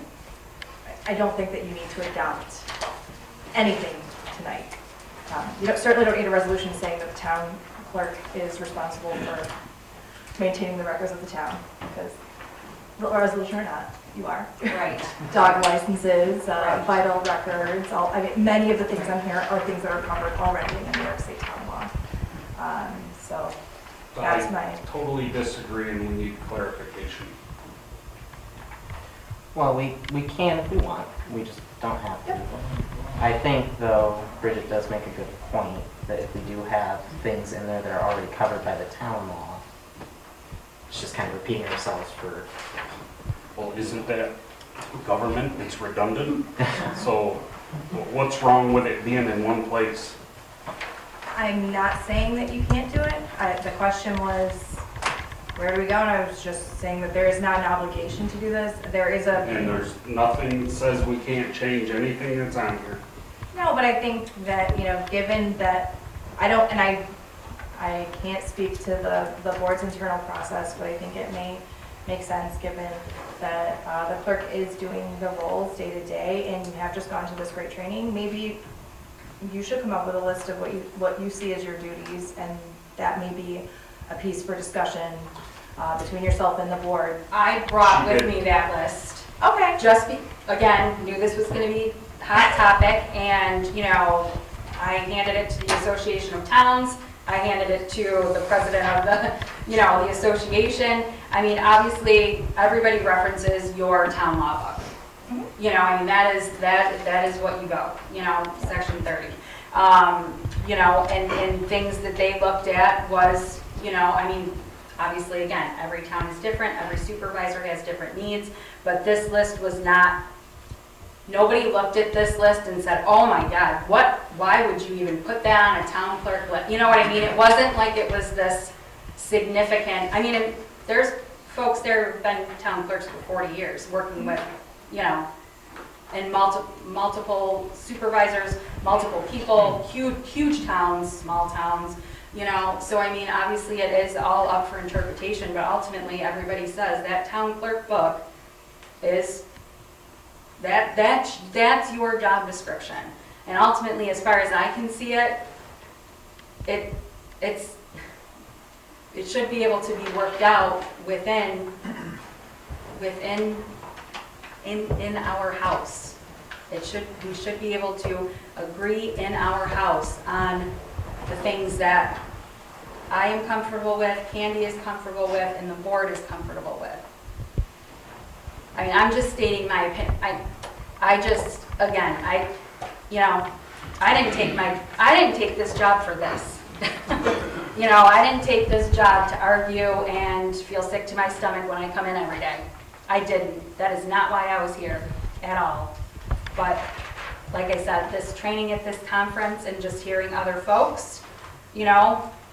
I don't think that you need to adopt anything tonight. You certainly don't need a resolution saying that the town clerk is responsible for maintaining the records of the town, because resolution or not, you are. Right. Dog licenses, Right. vital records, many of the things on here are things that are covered already in the New York State town law. So that's my. I totally disagree and we need clarification. Well, we can if we want, we just don't have to. I think, though, Bridget does make a good point, that if we do have things in there that are already covered by the town law, it's just kind of repeating ourselves for... Well, isn't that government? It's redundant. So what's wrong with it being in one place? I'm not saying that you can't do it. The question was, where do we go? And I was just saying that there is not an obligation to do this. There is a... And there's nothing that says we can't change anything that's on here. No, but I think that, given that, I can't speak to the board's internal process, but I think it may make sense given that the clerk is doing the roles day to day and you have just gone to this great training. Maybe you should come up with a list of what you see as your duties, and that may be a piece for discussion between yourself and the board. I brought with me that list. Okay. Again, knew this was going to be a hot topic, and, I handed it to the Association of Towns. I handed it to the president of the association. I mean, obviously, everybody references your town law book. Mm-hmm. That is what you go, section 30. And things that they looked at was, obviously, again, every town is different, every supervisor has different needs, but this list was not, nobody looked at this list and said, oh my God, why would you even put that on a town clerk list? You know what I mean? It wasn't like it was this significant, and there's folks there who've been town clerks for 40 years working with, and multiple supervisors, multiple people, huge towns, small towns, so obviously it is all up for interpretation, but ultimately everybody says that town clerk book is, that's your job description. And ultimately, as far as I can see it, it should be able to be worked out within our house. We should be able to agree in our house on the things that I am comfortable with, Candy is comfortable with, and the board is comfortable with. I'm just stating my opinion. I didn't take this job for this. I didn't take this job to argue and feel sick to my stomach when I come in every day. I didn't. That is not why I was here at all. But like I said, this training at this conference and just hearing other folks,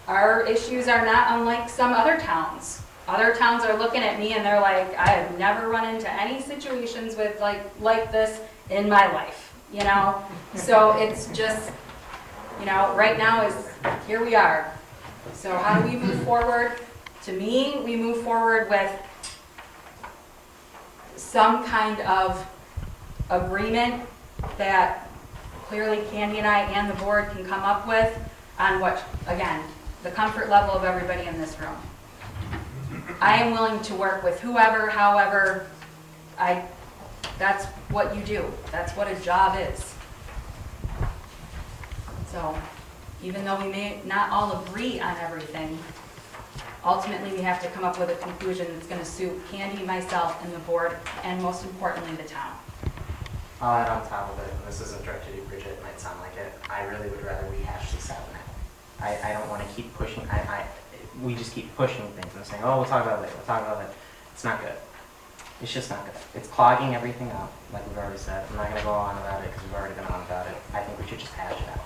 our issues are not unlike some other towns. Other towns are looking at me and they're like, I have never run into any situations with like this in my life, So it's just, right now is, here we are. So how do we move forward? To me, we move forward with some kind of agreement that clearly Candy and I and the board can come up with on what, again, the comfort level of everybody in this room. I am willing to work with whoever, however, that's what you do. That's what a job is. So, even though we may not all agree on everything, Ultimately, we have to come up with a conclusion that's gonna suit Candy, myself, and the board, and most importantly, the town. I'll add on top of it, and this isn't directed to you, Bridget, it might sound like it, I really would rather rehash this out now. I don't want to keep pushing, we just keep pushing things and saying, oh, we'll talk about it later, we'll talk about it. It's not good. It's just not good. It's clogging everything up, like we've already said. I'm not going to go on about it because we've already been on about it. I think we should just hash it out.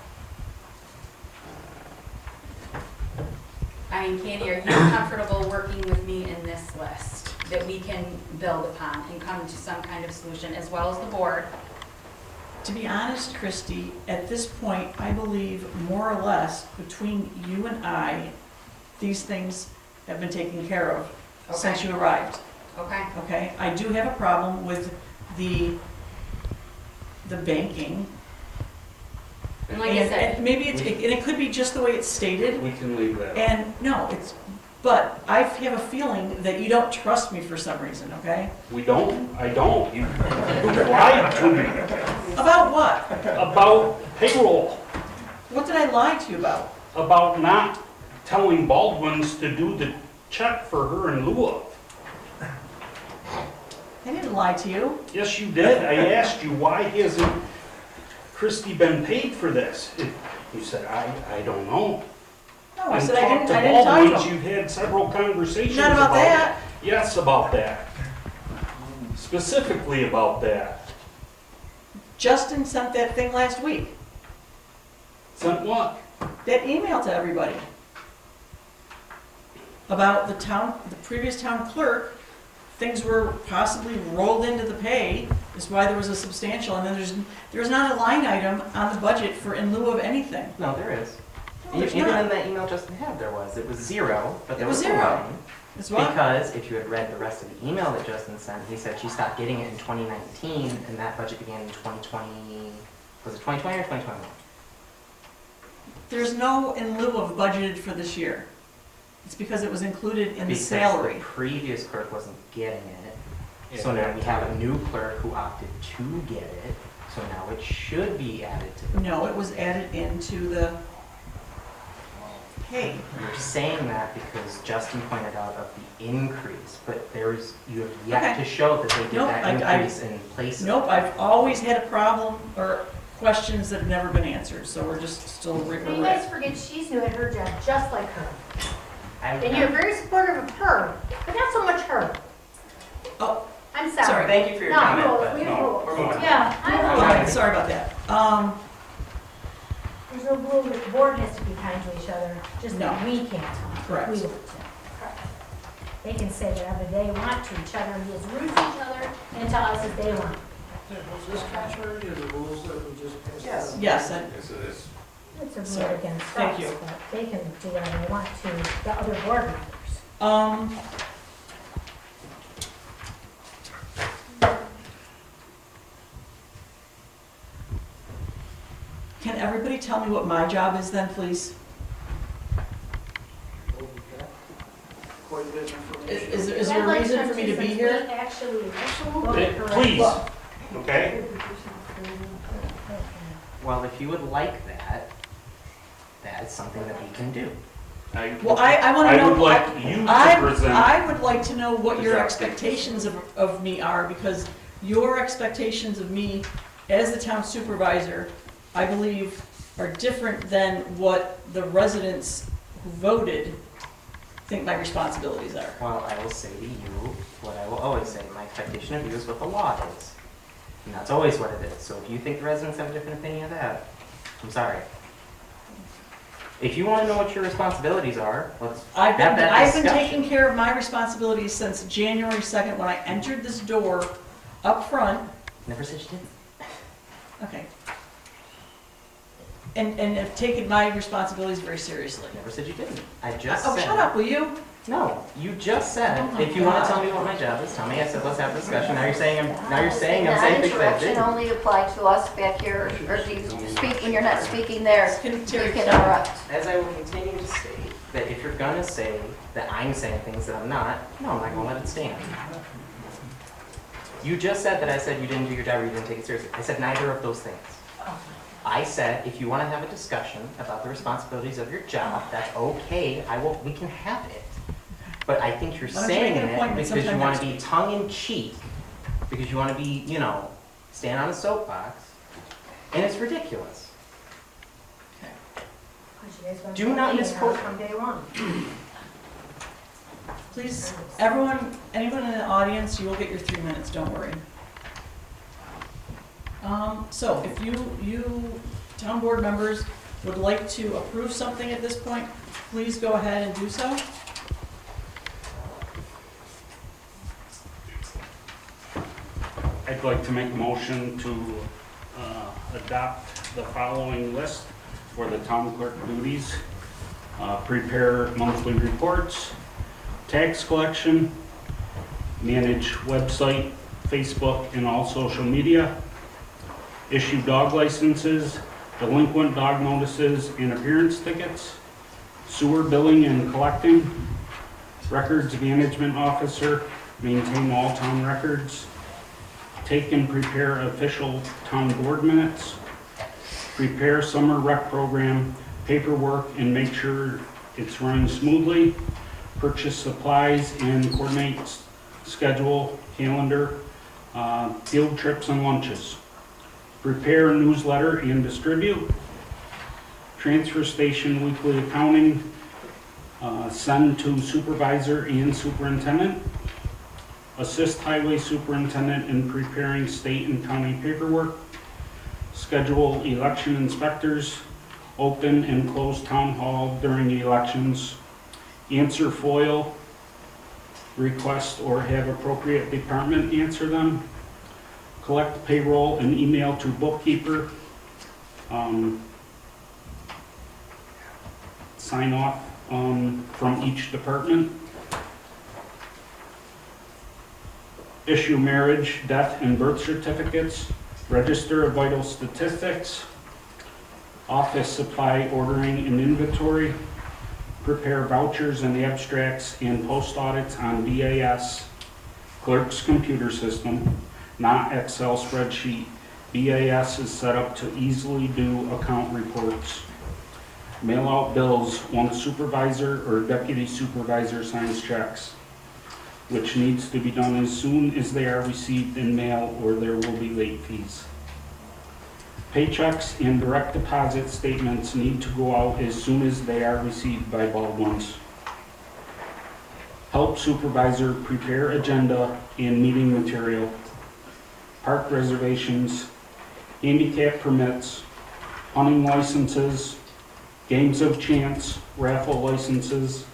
I mean, Candy, are you comfortable working with me in this list that we can build upon and come to some kind of solution, as well as the board? To be honest, Christie, at this point, I believe more or less between you and I, these things have been taken care of since Okay. you arrived. Okay? Okay, I do have a problem with the banking. And like I said, And maybe it could be just the way it's stated, We can leave that. and no, but I have a feeling that you don't trust me for some reason, okay? We don't, I don't. You lied to me About what? about payroll, What did I lie to you about? about not telling Baldwin's to do the check for her in lieu of. I didn't lie to you. Yes, you did. I asked you, why hasn't Christie been paid for this? You said, I don't know. No, I And said I talked didn't talk Baldwin's, to him. you've had several conversations Not about that. Yes, about that. Specifically about that. Justin sent that thing last week, Sent what? that email to everybody about the previous town clerk. Things were possibly rolled into the pay, is why there was a substantial, and then there's not a line item on the budget for in lieu of anything. No, there is. No, there's Even not. in the email Justin had, there was. It was zero, but there It was was a zero. line. It's what? Because if you had read the rest of the email that Justin sent, he said she stopped getting it in 2019, and that budget began in 2020. Was it 2020 or 2021? There's no in lieu of budgeted for this year. It's because it was included in the Because salary. the previous clerk wasn't getting it. So now we have a new clerk who opted to get it. So now it should be added to the. No, it was added into the pay. You're saying that because Justin pointed out of the increase, but you have yet Okay. to show that they did Nope, that I- increase in place of. Nope, I've always had a problem or questions that have never been answered, so we're just still You guys forget she's doing her job just like her. And you're very supportive of her, but not so much her. Oh, I'm sorry. sorry. Thank you for your No, comment, rules, but we no, rules. we're moving on. Yeah, I know. Okay, sorry about that. There's no rule that the board has to be kind to each other, just that No. we can't. Correct. We want to. They can say whatever they want to each other, and be as rude to each other, and tell us as they want. Was this contrary to the rules that we just passed? Yes. Yes, It's a Sorry. rule against Thank us, you. but they can do whatever they want to the other board members. Can everybody tell me what my job is then, please? Quite a bit of information. Is there a reason for me to be here? Actually, Please, okay? Well, if you would like that, that is something that we can do. Well, I want to know. I would like you to present. I would like to know what your the job expectations of me are, because your expectations of me as the town supervisor, I believe, are different than what the residents who voted think my responsibilities are. Well, I will say to you what I will always say. My expectation of you is what the law is. And that's always what it is. So if you think the residents have a different opinion of that, I'm sorry. If you want to know what your responsibilities are, let's I've have that been discussion. taking care of my responsibilities since January 2nd when I entered this door up front. Never said you didn't. Okay. And have taken my responsibilities very seriously. Never said you didn't. I just Oh, said. shut up, will you? No, you just said, Oh my if you want God. to tell me what my job is, tell me. I said, let's have a discussion. Now you're saying I'm saying things that I Non-interruption didn't. only apply to us back here, or do you speak when you're not speaking there? Can You Terry can tell me? interrupt. As I will continue to state, that if you're gonna say that I'm saying things that I'm not, no, I'm not gonna let it stand. You just said that I said you didn't do your job or you didn't take it seriously. I said neither of those things. I said, if you want to have a discussion about the responsibilities of your job, that's okay. We can have it. But I think you're Why don't you saying make an it appointment because you sometime want next to be week? tongue-in-cheek, because you want to be, you know, stand on a soapbox, and it's ridiculous. Do not misquote. From day one. Please, everyone, anyone in the audience, you will get your 3 minutes, don't worry. So if you town board members would like to approve something at this point, please go ahead and do so. I'd like to make a motion to adopt the following list for the town clerk duties. Prepare monthly reports, tax collection, manage website, Facebook, and all social media, issue dog licenses, delinquent dog notices and appearance tickets, sewer billing and collecting, records management officer, maintain all town records, take and prepare official town board minutes, prepare summer rec program paperwork and make sure it's running smoothly, purchase supplies and coordinate schedule, calendar, field trips and lunches, prepare a newsletter and distribute, transfer station weekly accounting, send to supervisor and superintendent, assist highway superintendent in preparing state and county paperwork, schedule election inspectors, open and close town hall during the elections, answer FOIL requests or have appropriate department answer them, collect payroll and email to bookkeeper, sign off from each department, issue marriage, death, and birth certificates, register of vital statistics, office supply ordering and inventory, prepare vouchers and abstracts and post audits on BAS, clerk's computer system, not Excel spreadsheet. BAS is set up to easily do account reports. Mail out bills once supervisor or deputy supervisor signs checks, which needs to be done as soon as they are received in mail or there will be late fees. Paychecks and direct deposit statements need to go out as soon as they are received by Baldwin's. Help supervisor prepare agenda and meeting material, park reservations, handicap permits, hunting licenses, games of chance, raffle licenses,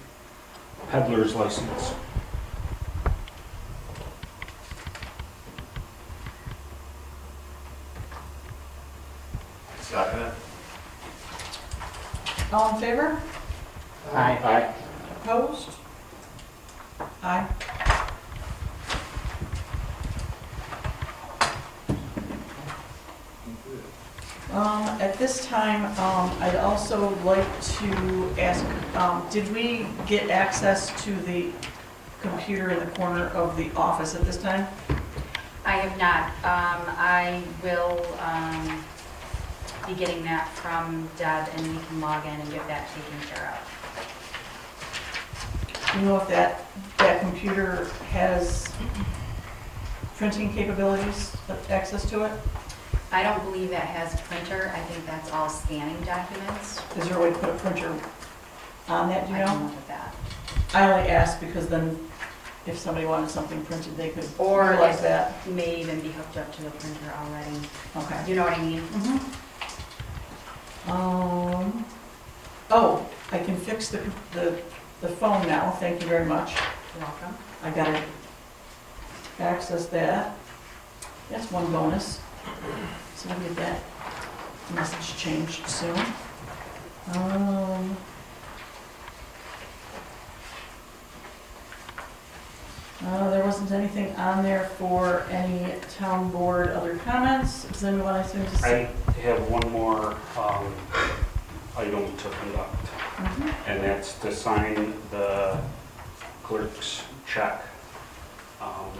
peddler's license. Second. All in favor? Aye. Opposed? Aye. At this time, I'd also like to ask, did we get access to the computer in the corner of the office at this time? I have not. I will be getting that from Deb, and we can log in and get that taken care of. Do you know if that computer has printing capabilities, access to it? I don't believe that has a printer. I think that's all scanning documents. Is there a way to put a printer on that, do you I can know? look at that. I only asked because then if somebody wanted something printed, they could Or utilize it that. may even be hooked up to the printer already. Okay. Do you know what I mean? Oh, I can fix the phone now, thank you very much. You're welcome. I gotta access that. That's one bonus. So I'll get that message changed soon. There wasn't anything on there for any town board other comments. Does anyone want anything to say? I have one more item to conduct, and that's to sign the clerk's check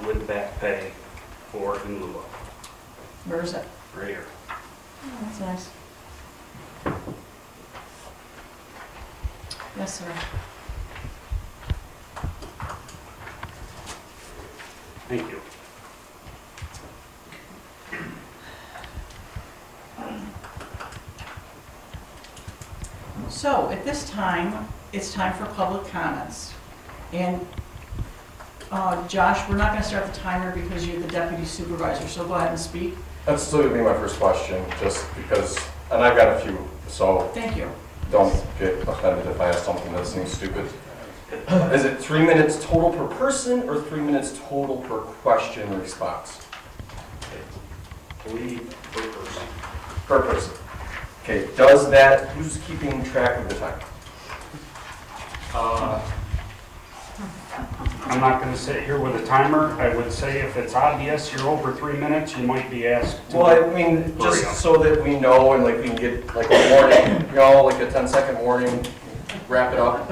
with back pay for in lieu of, Where is it? right here. Oh, that's nice. Yes, sir. Thank you. So at this time, it's time for public comments. And Josh, we're not going to start the timer because you're the deputy supervisor, so go ahead and speak. That's still gonna be my first question, just because, and I've got a few, so Thank you. don't get offended if I ask something that seems stupid. Is it 3 minutes total per person or 3 minutes total per question response? 3 per person. Per person. Okay, does that, who's keeping track of the time? I'm not going to sit here with a timer. I would say if it's obvious you're over 3 minutes, you might be asked to. Well, I mean, just so that we know and like we can get like a warning, you know, like a 10-second warning, wrap it up.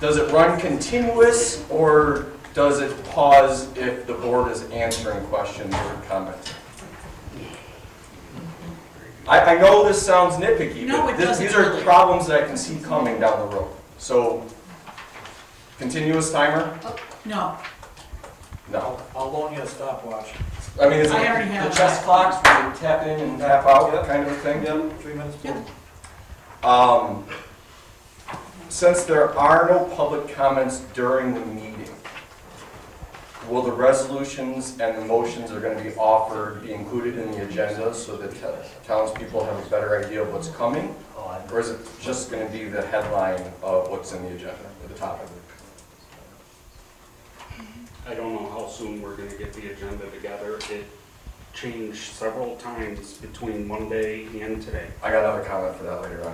Does it run continuous or does it pause if the board is answering questions or comments? I know this sounds nitpicky, No, but it doesn't these are really. problems that I can see coming down the road. So, continuous timer? No, No. I'll loan you a stopwatch. I mean, is it I already have the chess clocks where you tap in and tap out kind of a thing? Yep, 3 minutes. Yeah. Since there are no public comments during the meeting, will the resolutions and the motions that are going to be offered be included in the agenda so that townspeople have a better idea of what's coming? Or is it just going to be the headline of what's in the agenda, or the topic? I don't know how soon we're going to get the agenda together. It changed several times between Monday and today. I got another comment for that later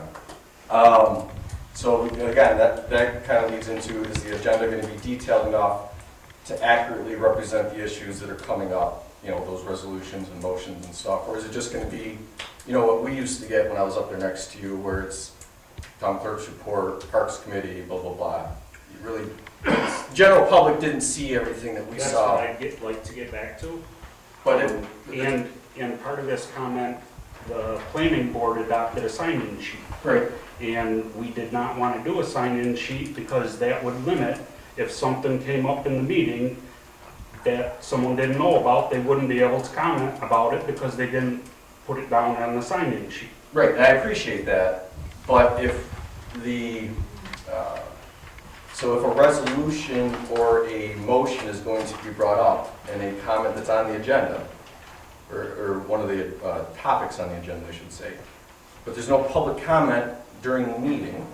on. So again, that kind of leads into, is the agenda going to be detailed enough to accurately represent the issues that are coming up, you know, those resolutions and motions and stuff? Or is it just going to be, you know, what we used to get when I was up there next to you, where it's town clerk's report, parks committee, blah, blah, blah. You really, general public didn't see everything that we That's saw. what I'd like to get back to. But And part of this comment, the planning board adopted a sign-in sheet. Right. And we did not want to do a sign-in sheet because that would limit, if something came up in the meeting that someone didn't know about, they wouldn't be able to comment about it because they didn't put it down on the sign-in sheet. Right, and I appreciate that, but if the, so if a resolution or a motion is going to be brought up and a comment that's on the agenda, or one of the topics on the agenda, I should say, but there's no public comment during the meeting,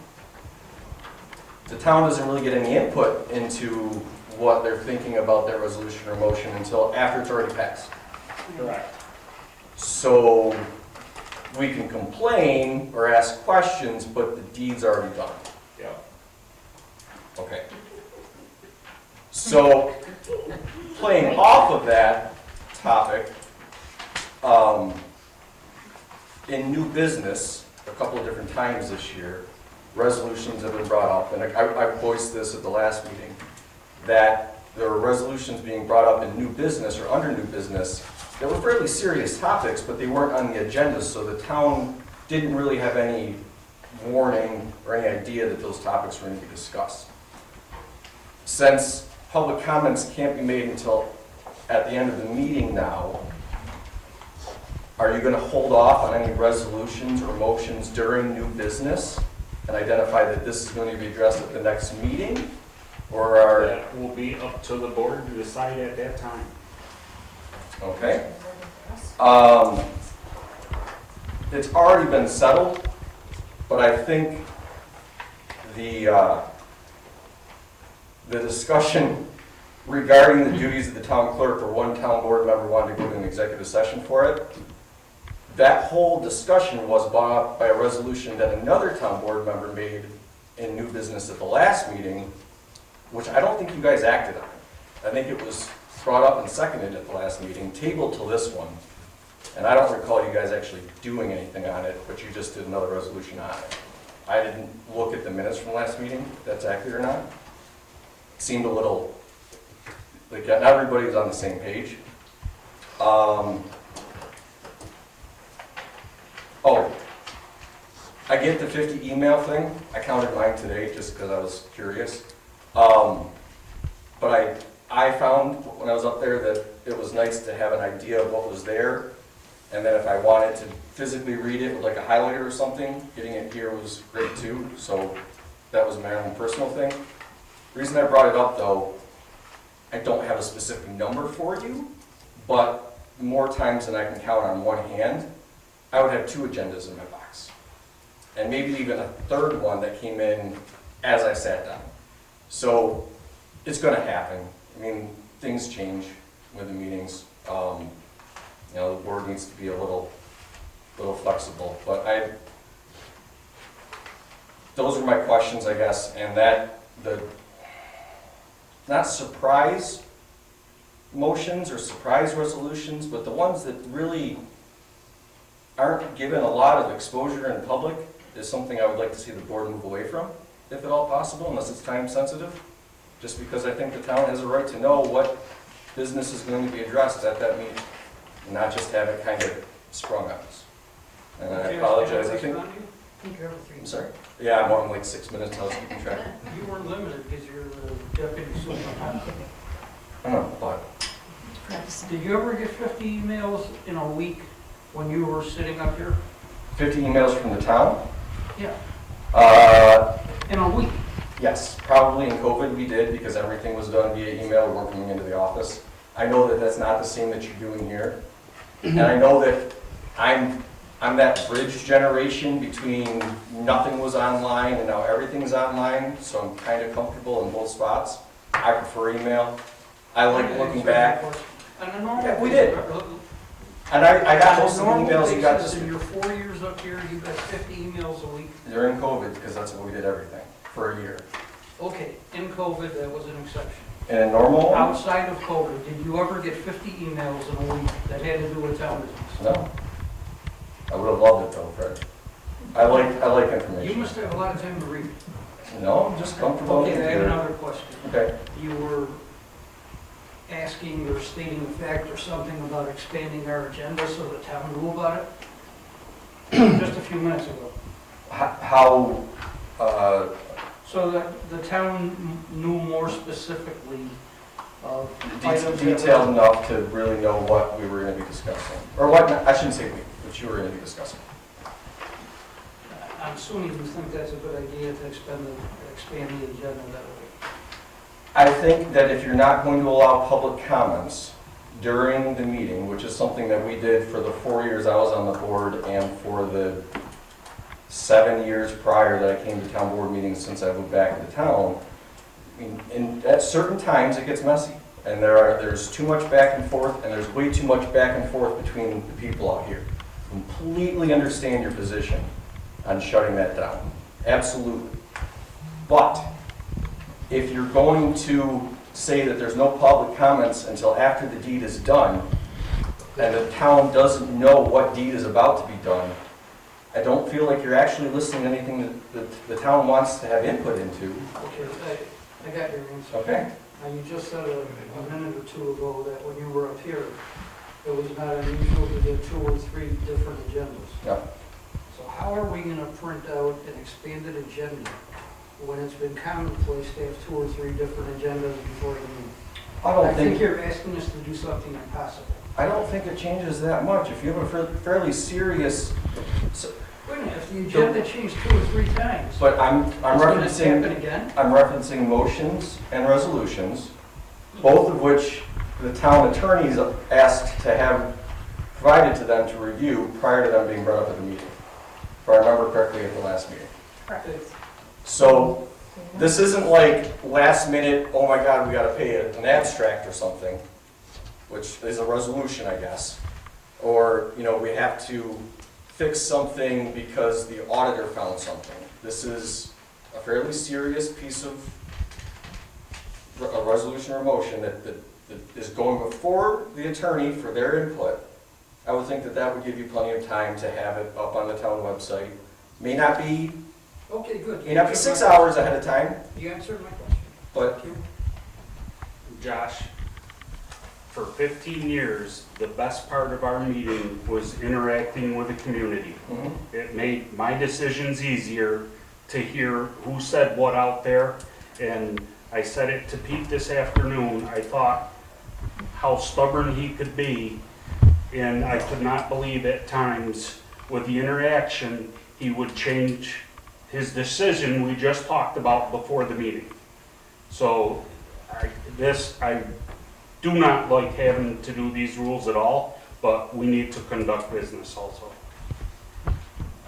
the town doesn't really get any input into what they're thinking about their resolution or motion until after it's already passed. Correct. So we can complain or ask questions, but the deed's already done. Yeah. Okay. So playing off of that topic, in new business, a couple of different times this year, resolutions have been brought up, and I voiced this at the last meeting, that there are resolutions being brought up in new business or under new business that were fairly serious topics, but they weren't on the agenda, so the town didn't really have any warning or any idea that those topics were going to be discussed. Since public comments can't be made until at the end of the meeting now, are you going to hold off on any resolutions or motions during new business and identify that this is going to be addressed at the next meeting? Or are... That will be up to the board to decide at that time. Okay. It's already been settled, but I think the discussion regarding the duties of the town clerk, or one town board member wanted to go to an executive session for it, that whole discussion was brought up by a resolution that another town board member made in new business at the last meeting, which I don't think you guys acted on. I think it was brought up and seconded at the last meeting, tabled till this one. And I don't recall you guys actually doing anything on it, but you just did another resolution on it. I didn't look at the minutes from last meeting, if that's accurate or not. It seemed a little, like not everybody was on the same page. Oh, I get the 50 email thing. I counted mine today just because I was curious. But I found when I was up there that it was nice to have an idea of what was there. And then if I wanted to physically read it with like a highlighter or something, getting it here was great too. So that was my own personal thing. The reason I brought it up though, I don't have a specific number for you, but more times than I can count on one hand, I would have 2 agendas in my box. And maybe even a third one that came in as I sat down. So it's gonna happen. I mean, things change with the meetings. You know, the board needs to be a little flexible, but those are my questions, I guess, and not surprise motions or surprise resolutions, but the ones that really aren't given a lot of exposure in public is something I would like to see the board move away from, if at all possible, unless it's time sensitive, just because I think the town has a right to know what business is going to be addressed at that meeting, and not just have it kind of sprung on us. And I apologize, I think, I'm sorry. Yeah, I'm on like 6 minutes, I was keeping track. You weren't limited because you're the deputy superintendent. I know, but Did you ever get 50 emails in a week when you were sitting up here? 50 emails from the town? Yeah, Uh, in a week. yes, probably in COVID we did because everything was done via email, we weren't coming into the office. I know that that's not the same that you're doing here. And I know that I'm that bridge generation between nothing was online and now everything's online, so I'm kind of comfortable in both spots. I prefer email. I like looking back. Yeah, we did. And I got most of the emails you got this In your 4 years up here, you got 50 emails a week. during COVID, because that's when we did everything, for a year. Okay, in COVID, that was an exception. And in normal, Outside of COVID, did you ever get 50 emails in a week that had to do with town business? no. I would have loved it though, Fred. I like information. You must have a lot of time to read. No, I'm just comfortable. Okay, I have another question. Okay. You were asking or stating a fact or something about expanding our agenda so the town knew about it just a few minutes ago. How, So that the town knew more specifically of items that detailed were- enough to really know what we were going to be discussing? Or what, I shouldn't say we, what you were going to be discussing. I'm assuming you think that's a good idea to expand the agenda that way. I think that if you're not going to allow public comments during the meeting, which is something that we did for the 4 years I was on the board and for the 7 years prior that I came to town board meetings since I moved back into town, I mean, and at certain times it gets messy. And there's too much back and forth, and there's way too much back and forth between the people out here. Completely understand your position on shutting that down. Absolutely. But if you're going to say that there's no public comments until after the deed is done, and the town doesn't know what deed is about to be done, I don't feel like you're actually listening to anything that the town wants to have input into. Okay, I got your answer. Okay? Now, you just said a minute or two ago that when you were up here, it was not unusual to get 2 or 3 different agendas. Yeah. So how are we going to print out an expanded agenda when it's been commonplace to have 2 or 3 different agendas before the meeting? I think you're asking us to do something impossible. I don't think it changes that much. If you have a fairly serious, Wait a minute, if the agenda changed 2 or 3 times, but I'm it's going to happen referencing, again? I'm referencing motions and resolutions, both of which the town attorneys asked to have provided to them to review prior to them being brought up at the meeting, if I remember correctly at the last meeting. Correct. So this isn't like last minute, oh my God, we gotta pay an abstract or something, which is a resolution, I guess. Or, you know, we have to fix something because the auditor found something. This is a fairly serious piece of a resolution or motion that is going before the attorney for their input. I would think that that would give you plenty of time to have it up on the town website. May not be, Okay, good. may not be 6 hours ahead of time, You answered my question. but Thank you. Josh, for 15 years, the best part of our meeting was interacting with the community. It made my decisions easier to hear who said what out there, and I said it to Pete this afternoon. I thought how stubborn he could be, and I could not believe at times with the interaction, he would change his decision we just talked about before the meeting. So I do not like having to do these rules at all, but we need to conduct business also.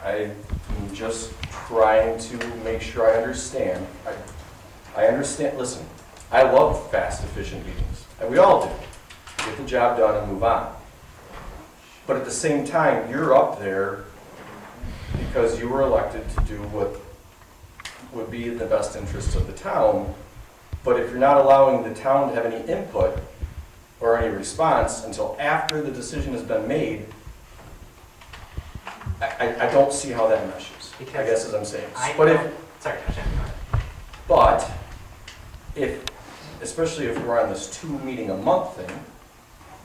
I'm just trying to make sure I understand. I understand, listen, I love fast, efficient meetings, and we all do. Get the job done and move on. But at the same time, you're up there because you were elected to do what would be in the best interest of the town. But if you're not allowing the town to have any input or any response until after the decision has been made, I don't see how that meshes, I guess as I'm saying. But if, especially if we're on this 2 meeting a month thing,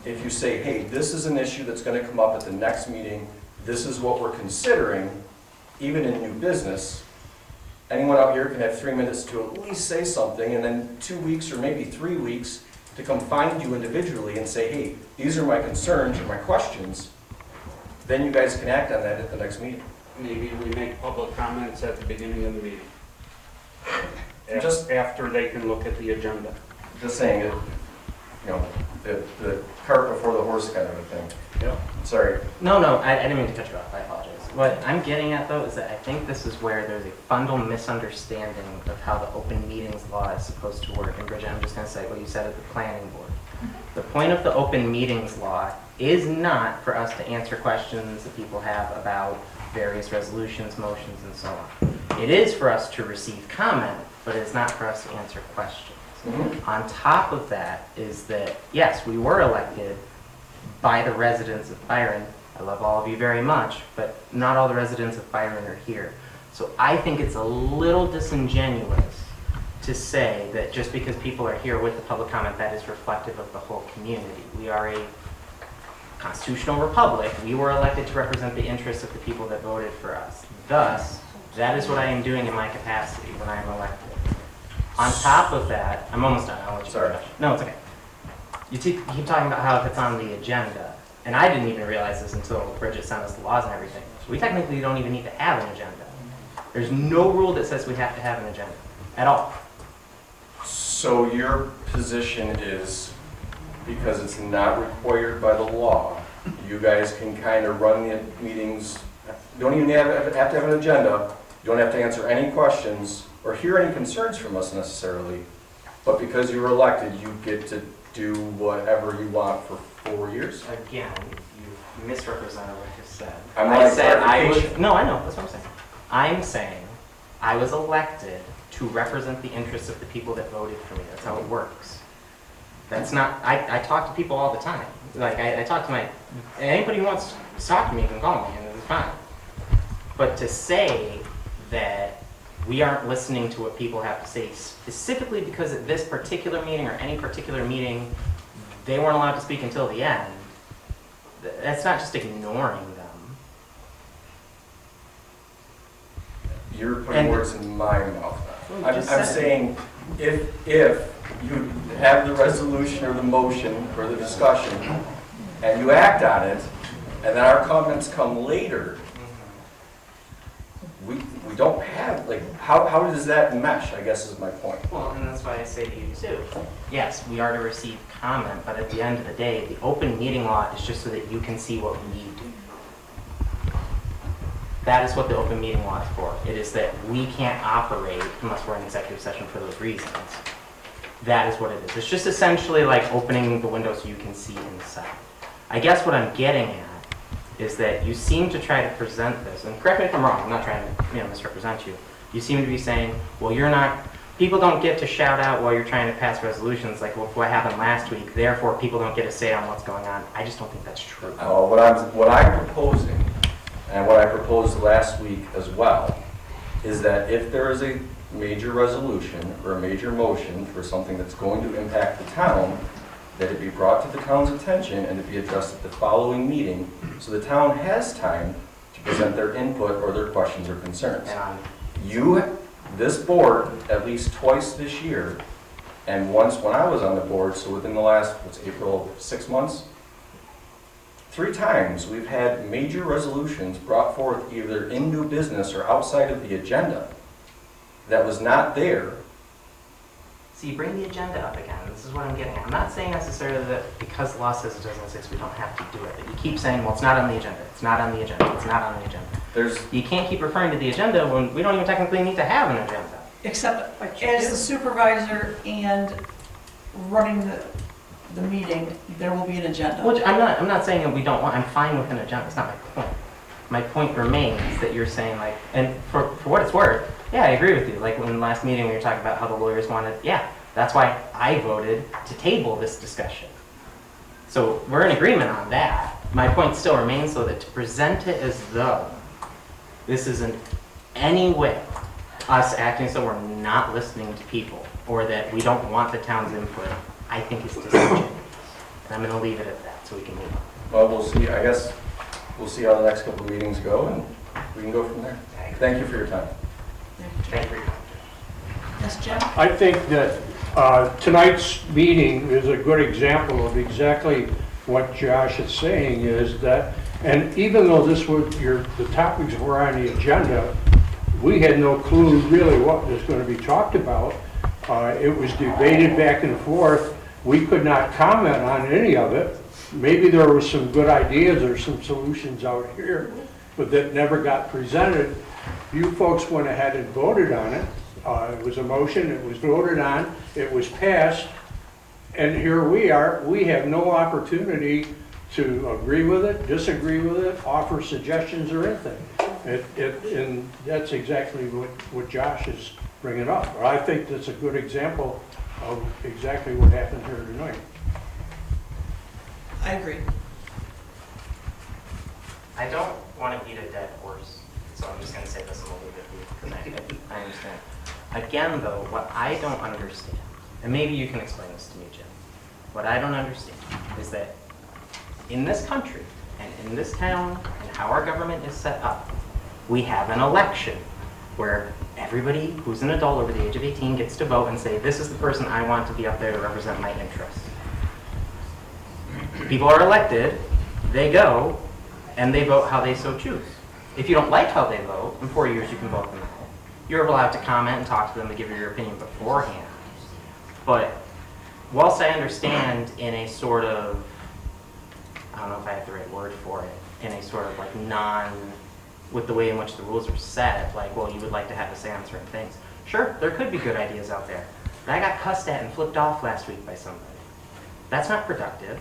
if you say, hey, this is an issue that's going to come up at the next meeting, this is what we're considering, even in new business, anyone out here can have 3 minutes to at least say something, and then 2 weeks or maybe 3 weeks to come find you individually and say, hey, these are my concerns or my questions. Then you guys can act on that at the next meeting. Maybe we make public comments at the beginning of the meeting. Just after they can look at the agenda. Just saying it, you know, the cart before the horse kind of a thing. Yep. Sorry. No, I didn't mean to cut you off. I apologize. What I'm getting at, though, is that I think this is where there's a fundamental misunderstanding of how the open meetings law is supposed to work. And Bridget, I'm just going to say what you said at the planning board. The point of the open meetings law is not for us to answer questions that people have about various resolutions, motions, and so on. It is for us to receive comment, but it's not for us to answer questions. On top of that is that, yes, we were elected by the residents of Byron. I love all of you very much, but not all the residents of Byron are here. So I think it's a little disingenuous to say that just because people are here with the public comment, that is reflective of the whole community. We are a constitutional republic. We were elected to represent the interests of the people that voted for us. Thus, that is what I am doing in my capacity when I am elected. On top of that, I'm almost done. I'll let you finish. No, it's okay. You keep talking about how if it's on the agenda, and I didn't even realize this until Bridget sent us the laws and everything. We technically don't even need to have an agenda. There's no rule that says we have to have an agenda at all. So your position is, because it's not required by the law, you guys can kind of run the meetings, you don't even have to have an agenda, you don't have to answer any questions or hear any concerns from us necessarily, but because you were elected, you get to do whatever you want for 4 years? Again, you misrepresented what you said. I said I was. No, I know. That's what I'm saying. I'm saying I was elected to represent the interests of the people that voted for me. That's how it works. That's not. I talk to people all the time. Like I talk to anybody who wants to talk to me can call me, and it's fine. But to say that we aren't listening to what people have to say specifically because at this particular meeting or any particular meeting they weren't allowed to speak until the end, that's not just ignoring them. You're putting words in my mouth. I'm said saying if you have the resolution or the motion or the discussion and you act on it and then our comments come later, we don't have, like, how does that mesh, I guess is my point. Well, and that's why I say to you too. Yes, we are to receive comment, but at the end of the day, the open meeting law is just so that you can see what we do. That is what the open meeting law is for. It is that we can't operate unless we're in executive session for those reasons. That is what it is. It's just essentially like opening the window so you can see inside. I guess what I'm getting at is that you seem to try to present this, and correct me if I'm wrong, I'm not trying to misrepresent you. You seem to be saying, well, people don't get to shout out while you're trying to pass resolutions, like, well, what happened last week, therefore people don't get a say on what's going on. I just don't think that's true. What I'm proposing, and what I proposed last week as well, is that if there is a major resolution or a major motion for something that's going to impact the town, that it be brought to the town's attention and to be addressed at the following meeting so the town has time to present their input or their questions or concerns. This board, at least twice this year, And once, when I was on the board, so within the last, what's April, 6 months, 3 times we've had major resolutions brought forth either in new business or outside of the agenda that was not there. So you bring the agenda up again. This is what I'm getting at. I'm not saying necessarily that because the law says it doesn't exist, we don't have to do it. But you keep saying, well, it's not on the agenda. It's not on the agenda. It's not on the agenda. There's, You can't keep referring to the agenda when we don't even technically need to have an agenda. Except as the supervisor and running the meeting, there will be an agenda. Which I'm not saying that we don't want, I'm fine with an agenda. It's not my point. My point remains that you're saying like, and for what it's worth, yeah, I agree with you. Like in the last meeting we were talking about how the lawyers wanted, yeah, that's why I voted to table this discussion. So we're in agreement on that. My point still remains though that to present it as though this isn't any way us acting so we're not listening to people or that we don't want the town's input, I think is disingenuous. And I'm going to leave it at that so we can move on. well, we'll see, I guess, we'll see how the next couple of meetings go and we can go from there. Thank you for your time. Thank you. Yes, Jim? I think that tonight's meeting is a good example of exactly what Josh is saying is that, and even though this was the topics were on the agenda, we had no clue really what was going to be talked about. It was debated back and forth. We could not comment on any of it. Maybe there were some good ideas or some solutions out here, but that never got presented. You folks went ahead and voted on it. It was a motion, it was voted on, it was passed, and here we are. We have no opportunity to agree with it, disagree with it, offer suggestions or anything. And that's exactly what Josh is bringing up. I think that's a good example of exactly what happened here tonight. I agree. I don't want to beat a dead horse, so I'm just going to say this a little bit because I understand. Again, though, what I don't understand, and maybe you can explain this to me, Jim, what I don't understand is that in this country and in this town and how our government is set up, we have an election where everybody who's an adult over the age of 18 gets to vote and say, this is the person I want to be up there to represent my interests. People are elected, they go, and they vote how they so choose. If you don't like how they vote, in 4 years you can vote them out. You're allowed to comment and talk to them and give your opinion beforehand. But whilst I understand in a sort of, I don't know if I have the right word for it, in a sort of like with the way in which the rules are set, like, well, you would like to have a say on certain things. Sure, there could be good ideas out there. But I got cussed at and flipped off last week by somebody. That's not productive.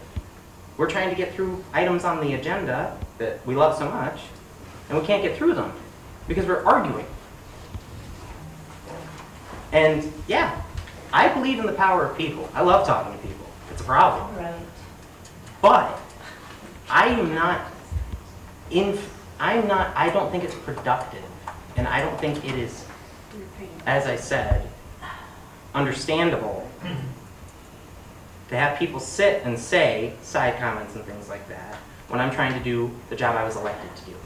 We're trying to get through items on the agenda that we love so much, and we can't get through them because we're arguing. And yeah, I believe in the power of people. I love talking to people. It's a problem. Right. But I don't think it's productive, and I don't think it is, as I said, understandable to have people sit and say side comments and things like that when I'm trying to do the job I was elected to do.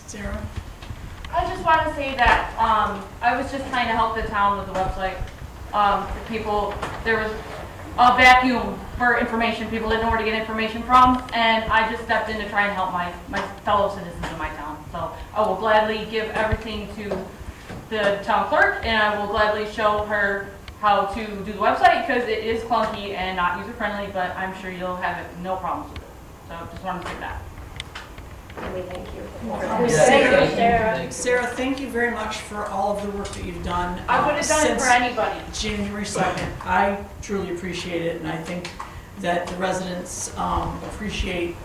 Sarah? I just want to say that I was just trying to help the town with the website. For people, there was a vacuum for information. People didn't know where to get information from, and I just stepped in to try and help my fellow citizens in my town. So I will gladly give everything to the town clerk, and I will gladly show her how to do the website because it is clunky and not user-friendly, but I'm sure you'll have no problems with it. So just wanted to say that. We thank you. Sarah, thank you very much for all of the work that you've done. I would have done it for anybody. January 2nd. I truly appreciate it, and I think that the residents appreciate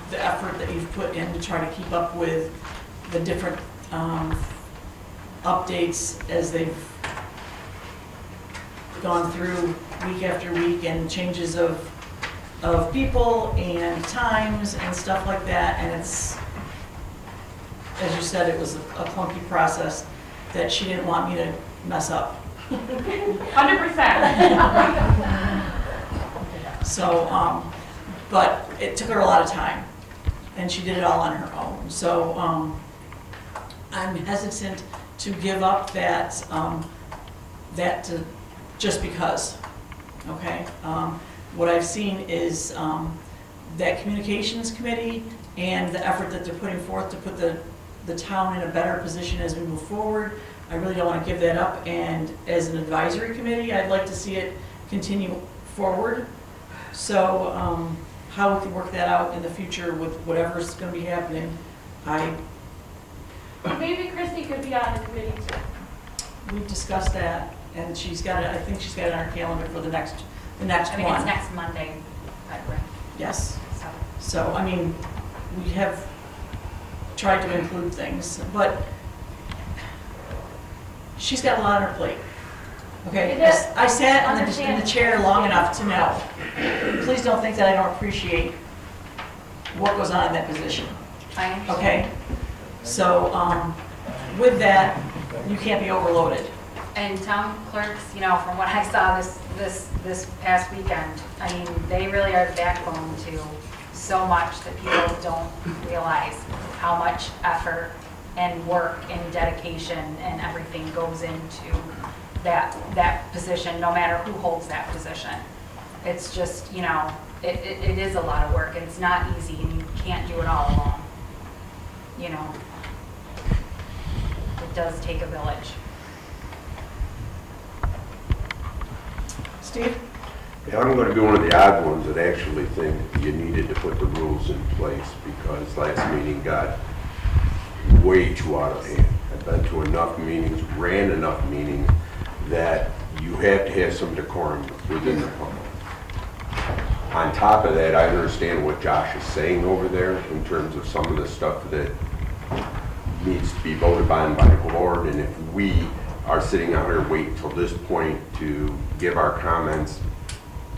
the effort that you've put in to try to keep up with the different updates as they've gone through week after week, and changes of people and times and stuff like that. And it's, as you said, it was a clunky process that she didn't want me to mess up. 100%. So, but it took her a lot of time, and she did it all on her own. So I'm hesitant to give up that, just because, okay? What I've seen is that communications committee and the effort that they're putting forth to put the town in a better position as we move forward. I really don't want to give that up, and as an advisory committee, I'd like to see it continue forward. So how we can work that out in the future with whatever's going to be happening, Maybe Christy could be on the committee too. we've discussed that, and she's got it, I think she's got it on her calendar for the next I think one. it's next Monday, right? Yes. So, So, I mean, we have tried to include things, but she's got a lot on her plate. Okay, It is. I sat in Understand. the chair long enough to know. Please don't think that I don't appreciate what goes on in that position, I understand. okay? So, with that, you can't be overloaded. And town clerks, you know, from what I saw this past weekend, I mean, they really are the backbone to so much that people don't realize how much effort and work and dedication and everything goes into that position, no matter who holds that position. It's just, you know, it is a lot of work, and it's not easy, and you can't do it all alone. You know, it does take a village. Steve? Yeah, I'm going to be one of the odd ones that actually think you needed to put the rules in place because last meeting got way too out of hand. I've been to enough meetings, ran enough meetings, that you have to have some decorum within the public. On top of that, I understand what Josh is saying over there in terms of some of the stuff that needs to be voted on by the board, and if we are sitting out here waiting till this point to give our comments,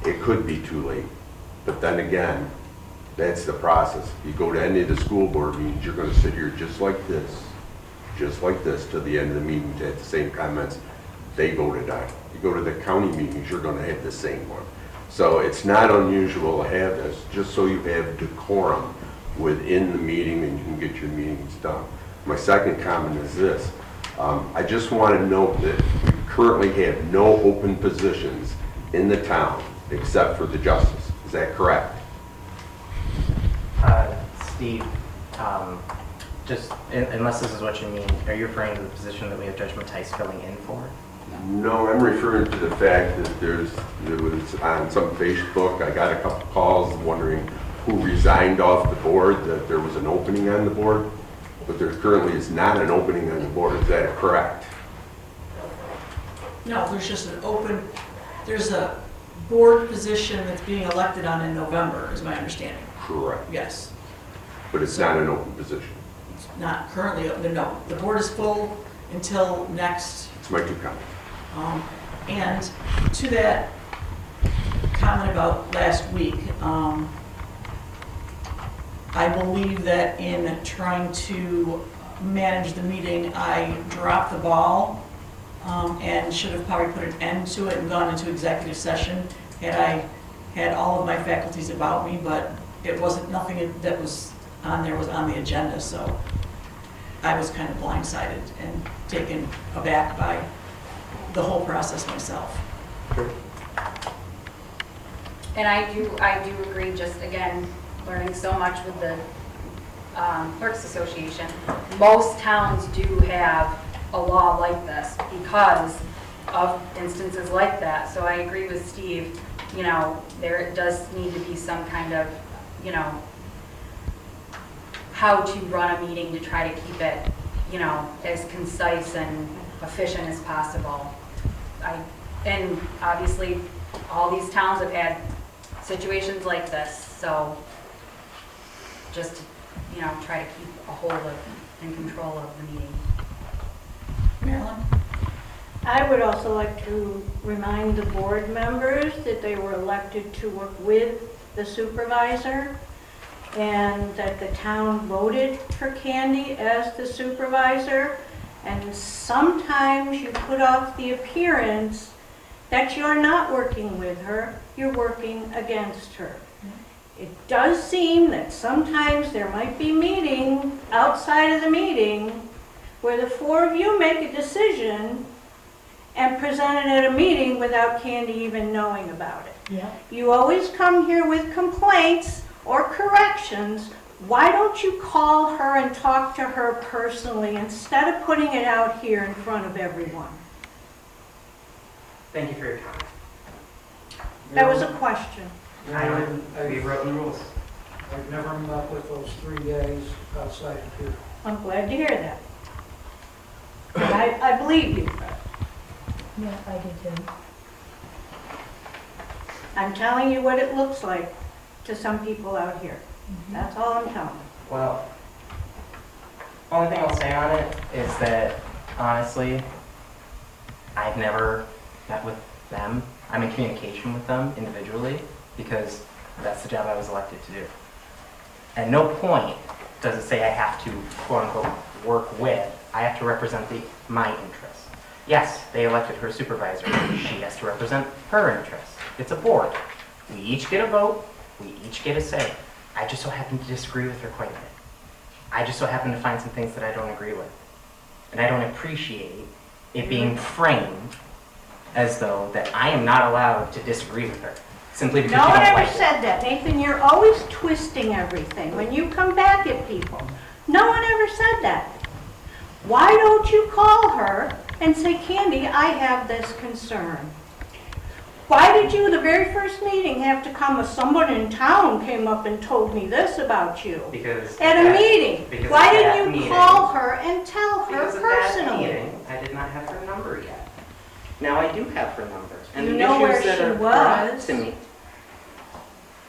it could be too late. But then again, that's the process. You go to any of the school board meetings, you're going to sit here just like this to the end of the meeting to have the same comments they voted on. You go to the county meetings, you're going to have the same one. So it's not unusual to have this, just so you have decorum within the meeting and you can get your meetings done. My second comment is this. I just want to note that we currently have no open positions in the town except for the justice. Is that correct? Steve, just, unless this is what you mean, are you referring to the position that we have Judge Mattice filling in for? No, I'm referring to the fact that there was on some Facebook, I got a couple calls wondering who resigned off the board, that there was an opening on the board, but there currently is not an opening on the board. Is that correct? No, there's just there's a board position that's being elected on in November, is my understanding. Correct. Yes. But it's not an open position. It's not currently, no. The board is full until next. It's my two comments. And to that comment about last week, I believe that in trying to manage the meeting, I dropped the ball and should have probably put an end to it and gone into executive session had I had all of my faculties about me, but it wasn't, nothing that was on there was on the agenda, so I was kind of blindsided and taken aback by the whole process myself. Sure. And I do agree, just again, learning so much with the Clerks Association. Most towns do have a law like this because of instances like that. So I agree with Steve, you know, there does need to be some kind of, you know, how to run a meeting to try to keep it, you know, as concise and efficient as possible. And obviously, all these towns have had situations like this, so just, you know, try to keep a hold of and control of the meeting. Marilyn? I would also like to remind the board members that they were elected to work with the supervisor and that the town voted for Candy as the supervisor. And sometimes you put off the appearance that you're not working with her, you're working against her. It does seem that sometimes there might be meeting outside of the meeting where the four of you make a decision and present it at a meeting without Candy even knowing about it. Yeah. You always come here with complaints or corrections. Why don't you call her and talk to her personally instead of putting it out here in front of everyone? Thank you for your comment. That was a question. We wrote the rules. I've never met with those 3 guys outside of here. I'm glad to hear that. And I believe you. Yeah, I do too. I'm telling you what it looks like to some people out here. That's all I'm telling you. Well, only thing I'll say on it is that, honestly, I've never met with them. I'm in communication with them individually because that's the job I was elected to do. At no point does it say I have to, quote unquote, work with. I have to represent my interests. Yes, they elected her supervisor. She has to represent her interests. It's a board. We each get a vote. We each get a say. I just so happen to disagree with her quite a bit. I just so happen to find some things that I don't agree with. And I don't appreciate it being framed as though that I am not allowed to disagree with her simply because No she one don't ever like it. said that, Nathan. You're always twisting everything when you come back at people. No one ever said that. Why don't you call her and say, Candy, I have this concern? Why did you, the very first meeting, have to come with someone in town came up and told me this about you? Because At a meeting. because Why at that didn't you meeting- call her and tell her Because at that personally? meeting, I did not have her number yet. Now I do have her number. And You the know where issues that she are brought was. to me.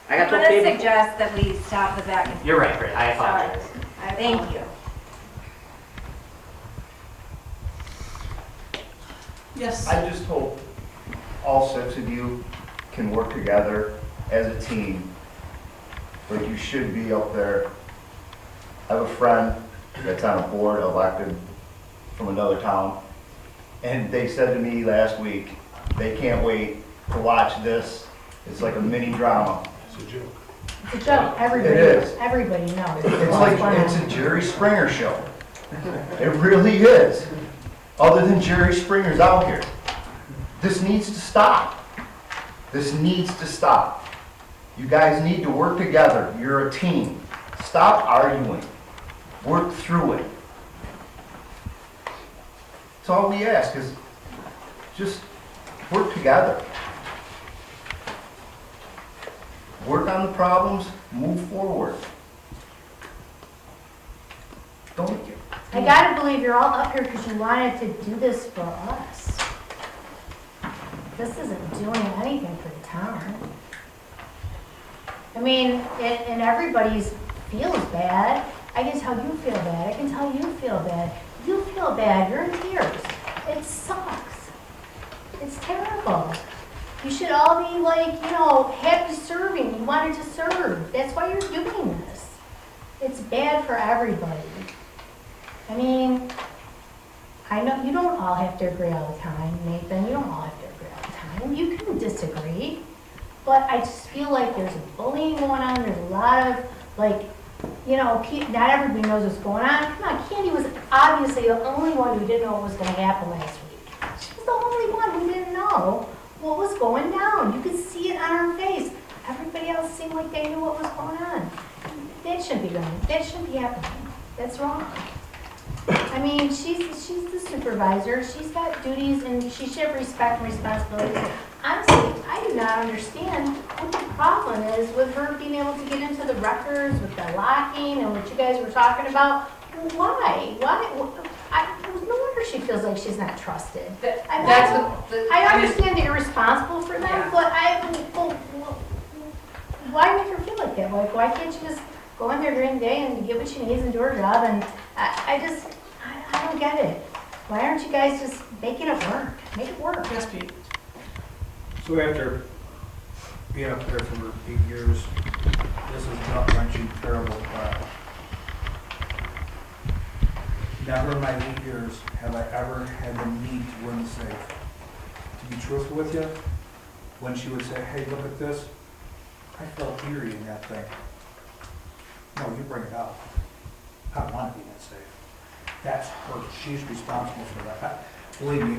I got I'm told gonna before. suggest that we stop the back and forth. You're right, Britt. I apologize. Thank you. Yes. I just hope all 6 of you can work together as a team, like you should be up there. I have a friend that's on a board elected from another town, and they said to me last week, they can't wait to watch this. It's like a mini drama. It's a joke. It's a joke. Everybody, It is. everybody knows. It's like, it's a Jerry Springer show. It really is. Other than Jerry Springer's out here. This needs to stop. This needs to stop. You guys need to work together. You're a team. Stop arguing. Work through it. That's all we ask is just work together. Work on the problems, move forward. Don't I gotta believe you're all up here because you wanted to do this for us. This isn't doing anything for the town. I mean, and everybody's feels bad. I can tell you feel bad. I can tell you feel bad. You feel bad. You're in tears. It sucks. It's terrible. You should all be like, you know, happy serving. You wanted to serve. That's why you're doing this. It's bad for everybody. I mean, I know you don't all have to agree all the time, Nathan. You don't all have to agree all the time. You can disagree. But I just feel like there's bullying going on. There's a lot of, like, you know, not everybody knows what's going on. Come on, Candy was obviously the only one who didn't know what was going to happen last week. She was the only one who didn't know what was going down. You could see it on her face. Everybody else seemed like they knew what was going on. That shouldn't be going. That shouldn't be happening. That's wrong. I mean, she's the supervisor. She's got duties, and she should have respect and responsibilities. Honestly, I do not understand what the problem is with her being able to get into the records with the locking and what you guys were talking about. Why? No wonder she feels like she's not trusted. I understand that you're responsible for them, but why make her feel like that? Like, why can't you just go in there during the day and get what she needs and do her job? And I don't get it. Why aren't you guys just making it work? Make it work. Yes, Pete. So after being up there for 8 years, this is gut-wrenching, terrible crap. Never in my 8 years have I ever had the need to win the safe. To be truthful with you, when she would say, hey, look at this, I felt eerie in that thing. No, you bring it out. I don't want to be in that safe. That's her, she's responsible for that. Believe me,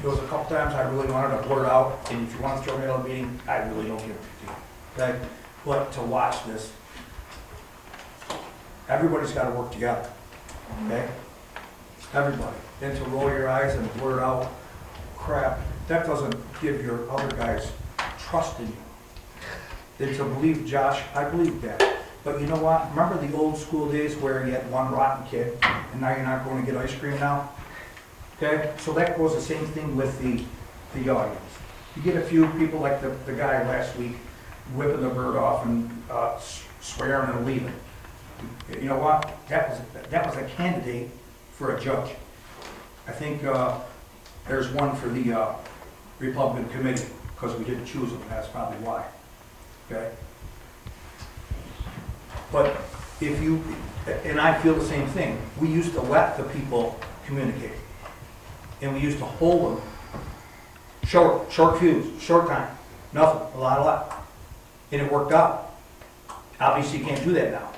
there was a couple times I really wanted to blurt out, and if you want to throw me out of the meeting, I really don't give a damn. Okay? But to watch this, everybody's got to work together. Okay? Everybody. And to roll your eyes and blurt out crap, that doesn't give your other guys trust in you. And to believe Josh, I believe that. But you know what? Remember the old school days where you had one rotten kid, and now you're not going to get ice cream now? Okay? So that goes the same thing with the audience. You get a few people like the guy last week whipping the bird off and swearing and leaving. You know what? That was a candidate for a judge. I think there's one for the Republican committee, because we didn't choose him, that's probably why. Okay? But if you, and I feel the same thing, we used to let the people communicate. And we used to hold them short fuse, short time, nothing, a lot. And it worked out. Obviously you can't do that now.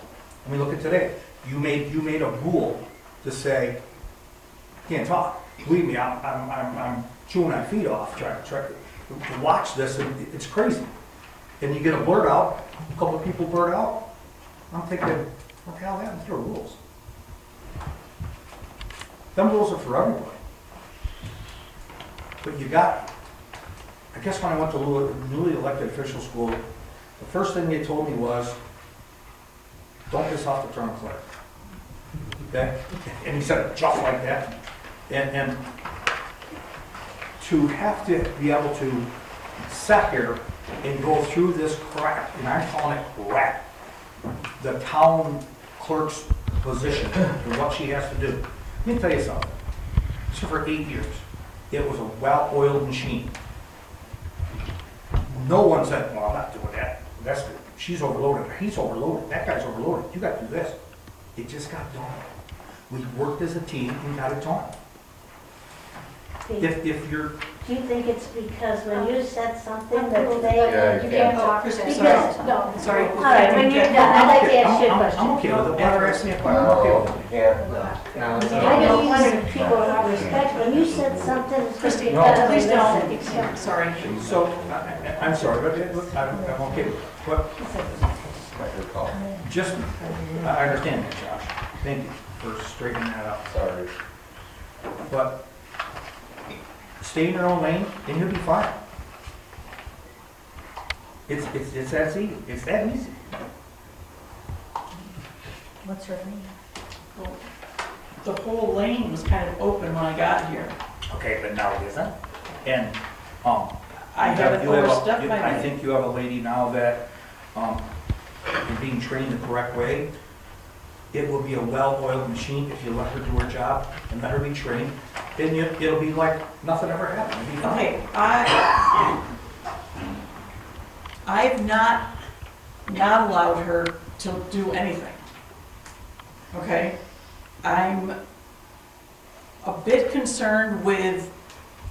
I mean, look at today. You made a rule to say, you can't talk. Believe me, I'm chewing my feet off trying to watch this, and it's crazy. And you get a blurt out, a couple of people blurt out. I'm thinking, what the hell happened to the rules? Them rules are for everybody. But you got, I guess when I went to newly elected official school, the first thing they told me was, don't piss off the term clerk. Okay? And he said it just like that. And to have to be able to sit here and go through this crap, and I'm calling it crap, the town clerk's position and what she has to do. Let me tell you something. So for 8 years, it was a well-oiled machine. No one said, well, I'm not doing that. She's overloaded, he's overloaded, that guy's overloaded, you got to do this. It just got done. We worked as a team and got it done. If you're... Do you think it's because when you said something that they... Yeah, You can't talk to Because, them. no. Sorry. All right, when you're done, I'd like to ask you a question. I'm okay with it. Never asked me a question. I'm okay with it. Yeah. No, it's I just wondered if people are respect, when you said something, it's just Christine, because please they don't. listen. Sorry. So, I'm sorry, but I'm okay with it. But just, I understand that, Josh. Thank you for straightening that out. Sorry. But stay in your own lane and you'll be fine. It's that easy. It's that easy. What's her name? The whole lane was kind of open when I got here. Okay, but now it isn't. And I haven't you have a- overstepped my I lane. think you have a lady now that is being trained the correct way. It will be a well-oiled machine if you let her do her job and let her be trained. Then it'll be like nothing ever happened. It'll be fine. Okay, I've not allowed her to do anything. Okay? I'm a bit concerned with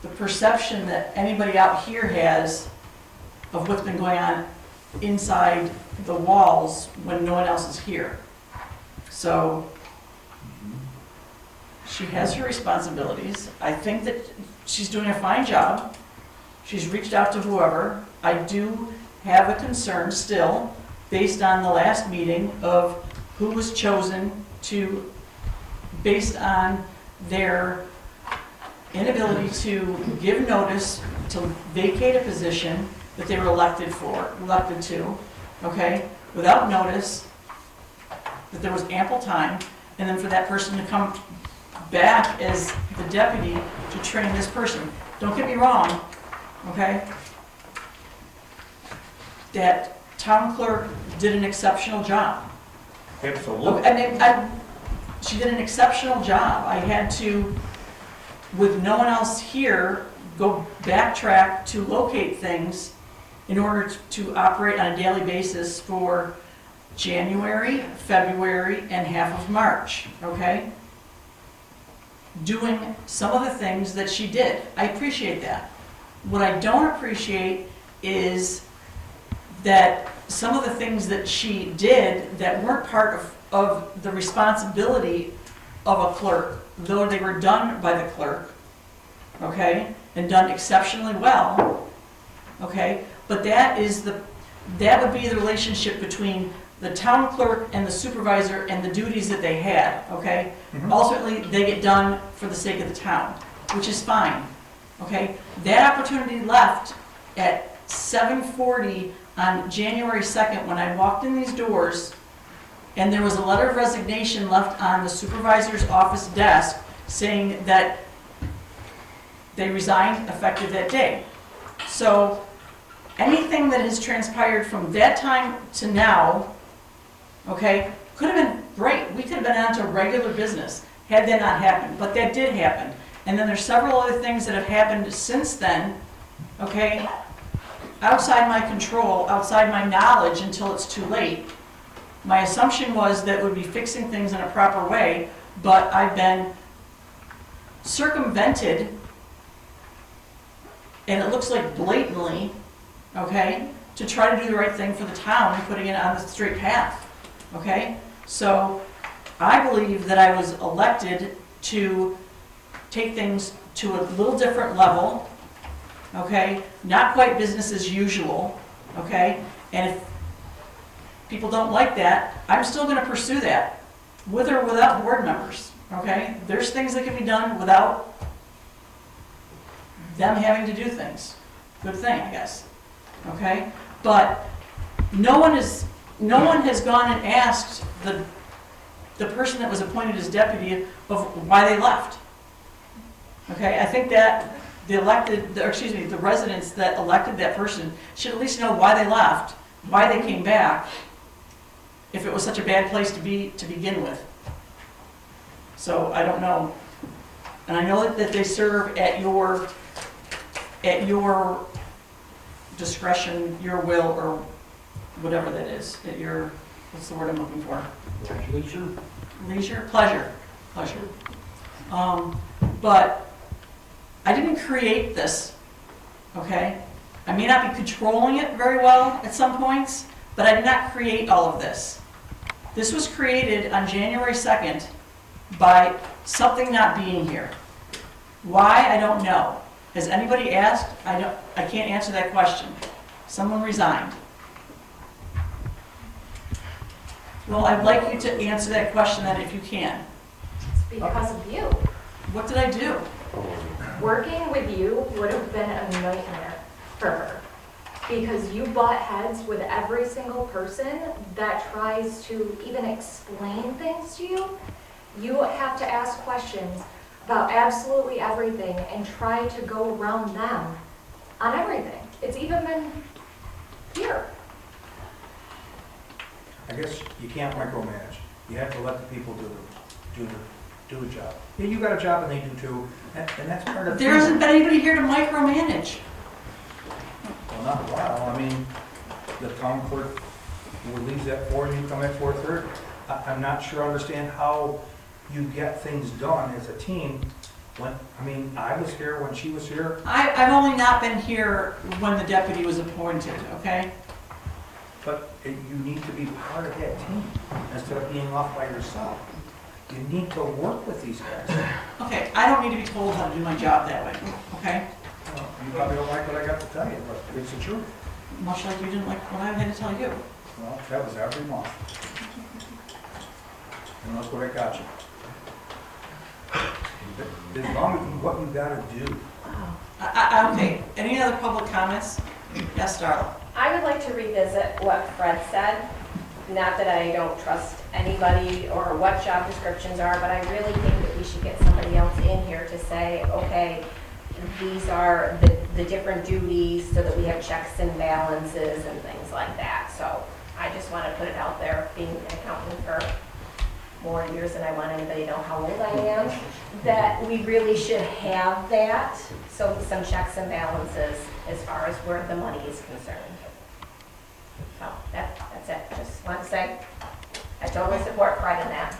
the perception that anybody out here has of what's been going on inside the walls when no one else is here. So, she has her responsibilities. I think that she's doing a fine job. She's reached out to whoever. I do have a concern still, based on the last meeting, of who was chosen to, based on their inability to give notice to vacate a position that they were elected to, okay, without notice, that there was ample time, and then for that person to come back as the deputy to train this person. Don't get me wrong, okay? That town clerk did an exceptional job. Absolutely. I mean, she did an exceptional job. I had to, with no one else here, go backtrack to locate things in order to operate on a daily basis for January, February, and half of March, okay? Doing some of the things that she did. I appreciate that. What I don't appreciate is that some of the things that she did that weren't part of the responsibility of a clerk, though they were done by the clerk, okay, and done exceptionally well, okay, but that would be the relationship between the town clerk and the supervisor and the duties that they had, okay? Ultimately, they get done for the sake of the town, which is fine, okay? That opportunity left at 7:40 on January 2nd when I walked in these doors, and there was a letter of resignation left on the supervisor's office desk saying that they resigned effective that day. So anything that has transpired from that time to now, okay, could have been great. We could have been on to regular business had that not happened, but that did happen. And then there's several other things that have happened since then, okay, outside my control, outside my knowledge until it's too late. My assumption was that we'd be fixing things in a proper way, but I've been circumvented, and it looks like blatantly, okay, to try to do the right thing for the town and putting it on the straight path, okay? So I believe that I was elected to take things to a little different level, okay? Not quite business as usual, okay? And if people don't like that, I'm still going to pursue that, with or without board members, okay? There's things that can be done without them having to do things. Good thing, I guess, okay? But no one has gone and asked the person that was appointed as deputy of why they left. Okay, I think that the residents that elected that person should at least know why they left, why they came back, if it was such a bad place to be to begin with. So I don't know. And I know that they serve at your discretion, your will, or whatever that is, at your, what's the word I'm looking for? Leisure? Leisure? Pleasure. But I didn't create this, okay? I may not be controlling it very well at some points, but I did not create all of this. This was created on January 2nd by something not being here. Why, I don't know. Has anybody asked? I can't answer that question. Someone resigned. Well, I'd like you to answer that question then if you can. It's because of you. What did I do? Working with you would have been a nightmare for her, because you butt heads with every single person that tries to even explain things to you. You have to ask questions about absolutely everything and try to go around them on everything. It's even been here. I guess you can't micromanage. You have to let the people do the job. Yeah, you got a job and they do too, and that's part of. There hasn't been anybody here to micromanage. Well, not a while. I mean, the town clerk leaves at 4 and you come at 4:30. I'm not sure I understand how you get things done as a team when, I mean, I was here when she was here. I've only not been here when the deputy was appointed, okay? But you need to be part of that team instead of being off by yourself. You need to work with these guys. Okay, I don't need to be told how to do my job that way, okay? Well, you probably don't like what I got to tell you, but it's the truth. Much like you didn't like what I had to tell you. Well, that was every month. And that's what I got you. As long as what you gotta do. Okay, any other public comments? Yes, Darla. I would like to revisit what Fred said. Not that I don't trust anybody or what job descriptions are, but I really think that we should get somebody else in here to say, okay, these are the different duties so that we have checks and balances and things like that. So I just want to put it out there, being an accountant for more years than I want anybody to know how old I am, that we really should have that. So some checks and balances as far as where the money is concerned. So that's it. Just want to say I totally support Fred in that.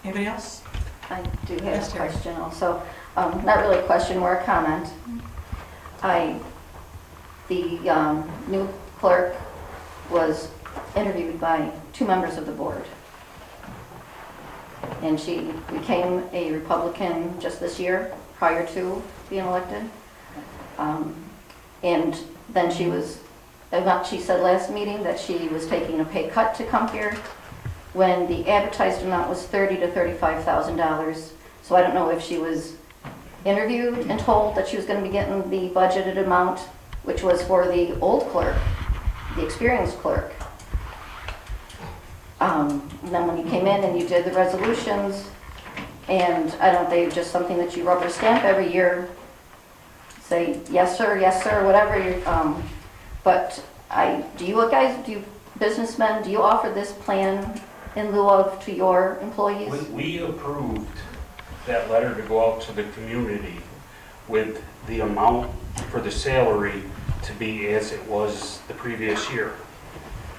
Anybody else? I do have a question also. Not really a question, more a comment. The new clerk was interviewed by 2 members of the board. and she became a Republican just this year, prior to being elected. And then she said last meeting that she was taking a pay cut to come here, when the advertised amount was $30,000 to $35,000. So I don't know if she was interviewed and told that she was going to be getting the budgeted amount, which was for the old clerk, the experienced clerk. And then when you came in and you did the resolutions, and I don't know, they're just something that you rubber stamp every year, say yes sir, whatever. But do you businessmen, do you offer this plan in lieu of to your employees? We approved that letter to go out to the community with the amount for the salary to be as it was the previous year.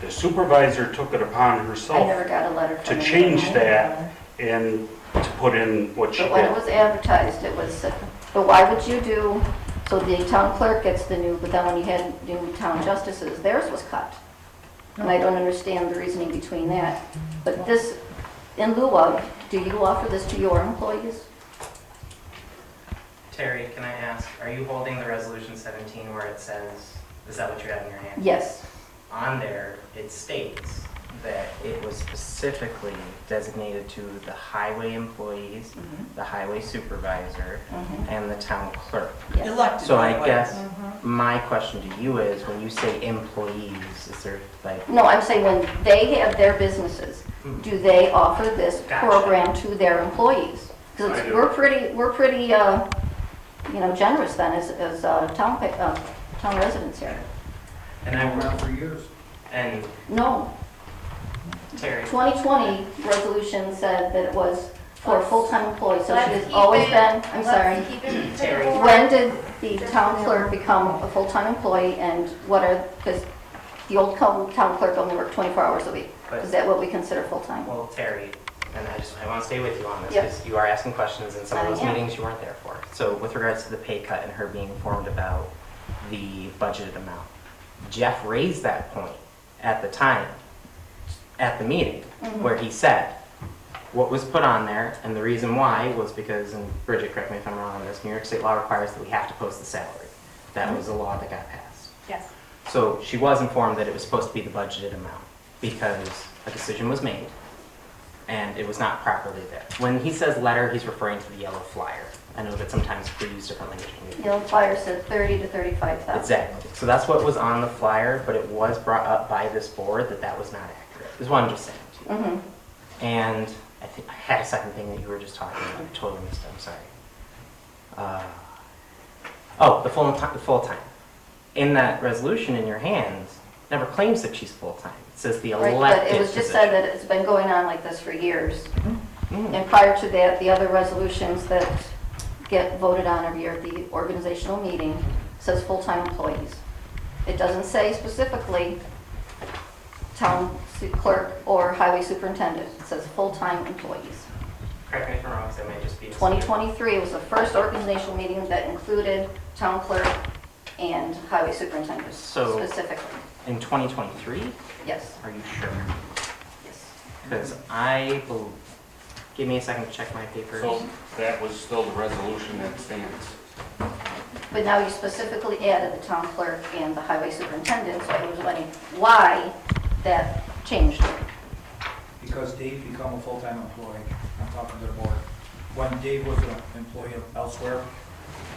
The supervisor took it upon I herself never got a letter from to anyone. change that and to put in what she But when it did. was advertised, it was, but why would you do, so the town clerk gets the new, but then when you had new town justices, theirs was cut. And I don't understand the reasoning between that. But this, in lieu of, do you offer this to your employees? Terry, can I ask, are you holding the resolution 17 where it says, is that what you have in your hand? Yes. On there, it states that it was specifically designated to the highway employees, the highway supervisor, and the town clerk. Yes. Elected. So I that way. guess my question to you is, when you say employees, is there like, No, I'm saying when they have their businesses, do they offer this Gotcha. program to their employees? Because I do. we're pretty, generous then as town residents here. and I Around work, for years. and No, Terry, 2020 resolution said that it was for a full-time employee, so she Let's has keep always it- been, I'm let's sorry. keep it to Terry. the board. When did the town clerk become a full-time employee, and because the old town clerk only worked 24 hours a week. But- Is that what we consider full-time? well, Terry, and I want to stay with you on this, Yep. because you are asking questions in some of I those am. meetings you weren't there for. So with regards to the pay cut and her being informed about the budgeted amount, Jeff raised that point at the time, at the meeting, where he said, what was put on there, and the reason why was because, and Bridget, correct me if I'm wrong on this, New York State law requires that we have to post the salary. That was a law that got passed. Yes. So she was informed that it was supposed to be the budgeted amount because a decision was made and it was not properly there. When he says letter, he's referring to the yellow flyer. I know that sometimes we use different language. Yellow flyer said 30 to 35,000. Exactly. So that's what was on the flyer, but it was brought up by this board that that was not accurate, is what I'm just saying to you. And I think I had a second thing that you were just talking about. I totally missed it. I'm sorry. The full-time. In that resolution in your hands, never claims that she's full-time. It says the Right, elected but it was just position. said that it's been going on like this for years. And prior to that, the other resolutions that get voted on every year at the organizational meeting says full-time employees. It doesn't say specifically town clerk or highway superintendent. It says full-time employees. Correct me if I'm wrong, because I may just be... 2023 was the first organizational meeting that included town clerk and highway superintendent So- specifically. In 2023? Yes, Are you sure? yes. Because give me a second to check my papers. So that was still the resolution that stands. But now you specifically added the town clerk and the highway superintendent, so I was wondering why that changed. Because Dave became a full-time employee. I'm talking to the board. When Dave was an employee elsewhere,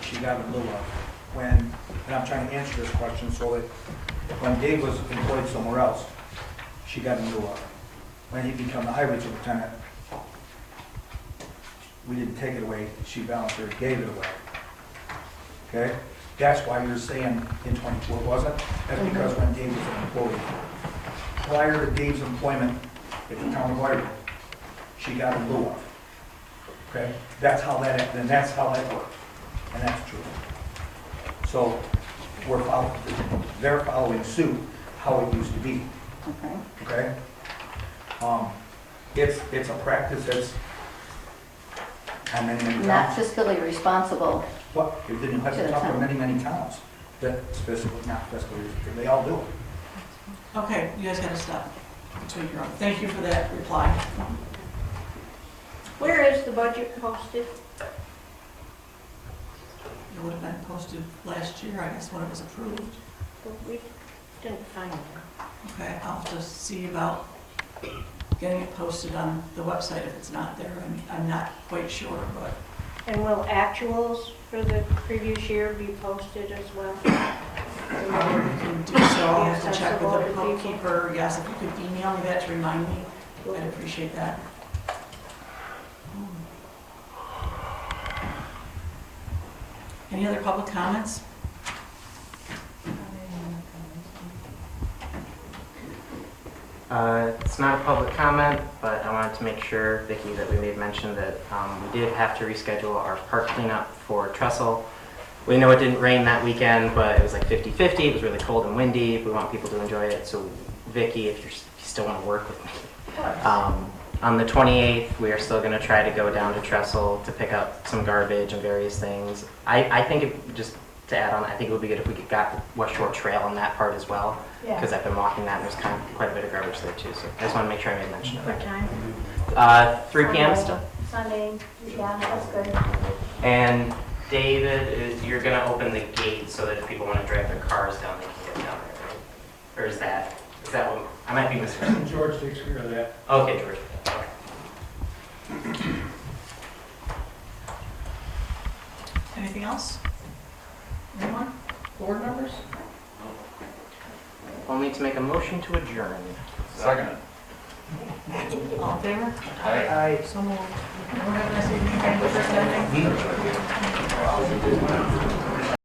she got a lieu of. And I'm trying to answer this question so that when Dave was employed somewhere else, she got a lieu of. When he became the highway superintendent, we didn't take it away, she voluntarily gave it away. Okay? That's why you're saying in 24, wasn't it? That's because when Dave was an employee. Prior to Dave's employment at the town of Byron, she got a lieu of. Okay? That's how that worked. And that's true. So they're following suit how it used to be. Okay. Okay? It's a practice that's how many Not towns? fiscally responsible. Well, you didn't have to talk to many towns that fiscally, not fiscally, they all do it. Okay, you guys gotta stop between your own. Thank you for that reply. Where is the budget posted? It would have been posted last year, I guess, when it was approved. Well, we didn't find it. Okay, I'll have to see about getting it posted on the website if it's not there. I'm not quite sure, but And will actuals for the previous year be posted as well? we can do so. I'll have to check with the Accessible to people. bookkeeper. Yes, if you could email me that to remind me, I'd appreciate that. Any other public comments? It's not a public comment, but I wanted to make sure, Vicki, that we made mention that we did have to reschedule our park cleanup for Trestle. We know it didn't rain that weekend, but it was like 50-50. It was really cold and windy. We want people to enjoy it. So, Vicki, if you still want to work with me, on the 28th, we are still going to try to go down to Trestle to pick up some garbage and various things. I think, just to add on, I think it would be good if we got West Shore Trail on that part as well. Yeah. Because I've been walking that and there's kind of quite a bit of garbage there too. So I just want to make sure I made mention of What that. time? 3 p.m. still. Sunday, yeah, that's good. And David, you're going to open the gate so that if people want to drive their cars down, they can get down there, right? Or is that what, I might be misunderstanding. George takes care of that. Okay, George. Okay. Anything else? Anyone? Board members? We'll need to make a motion to adjourn. Second. All in favor? Aye. So moved. Everyone have a nice evening. Thank you for attending.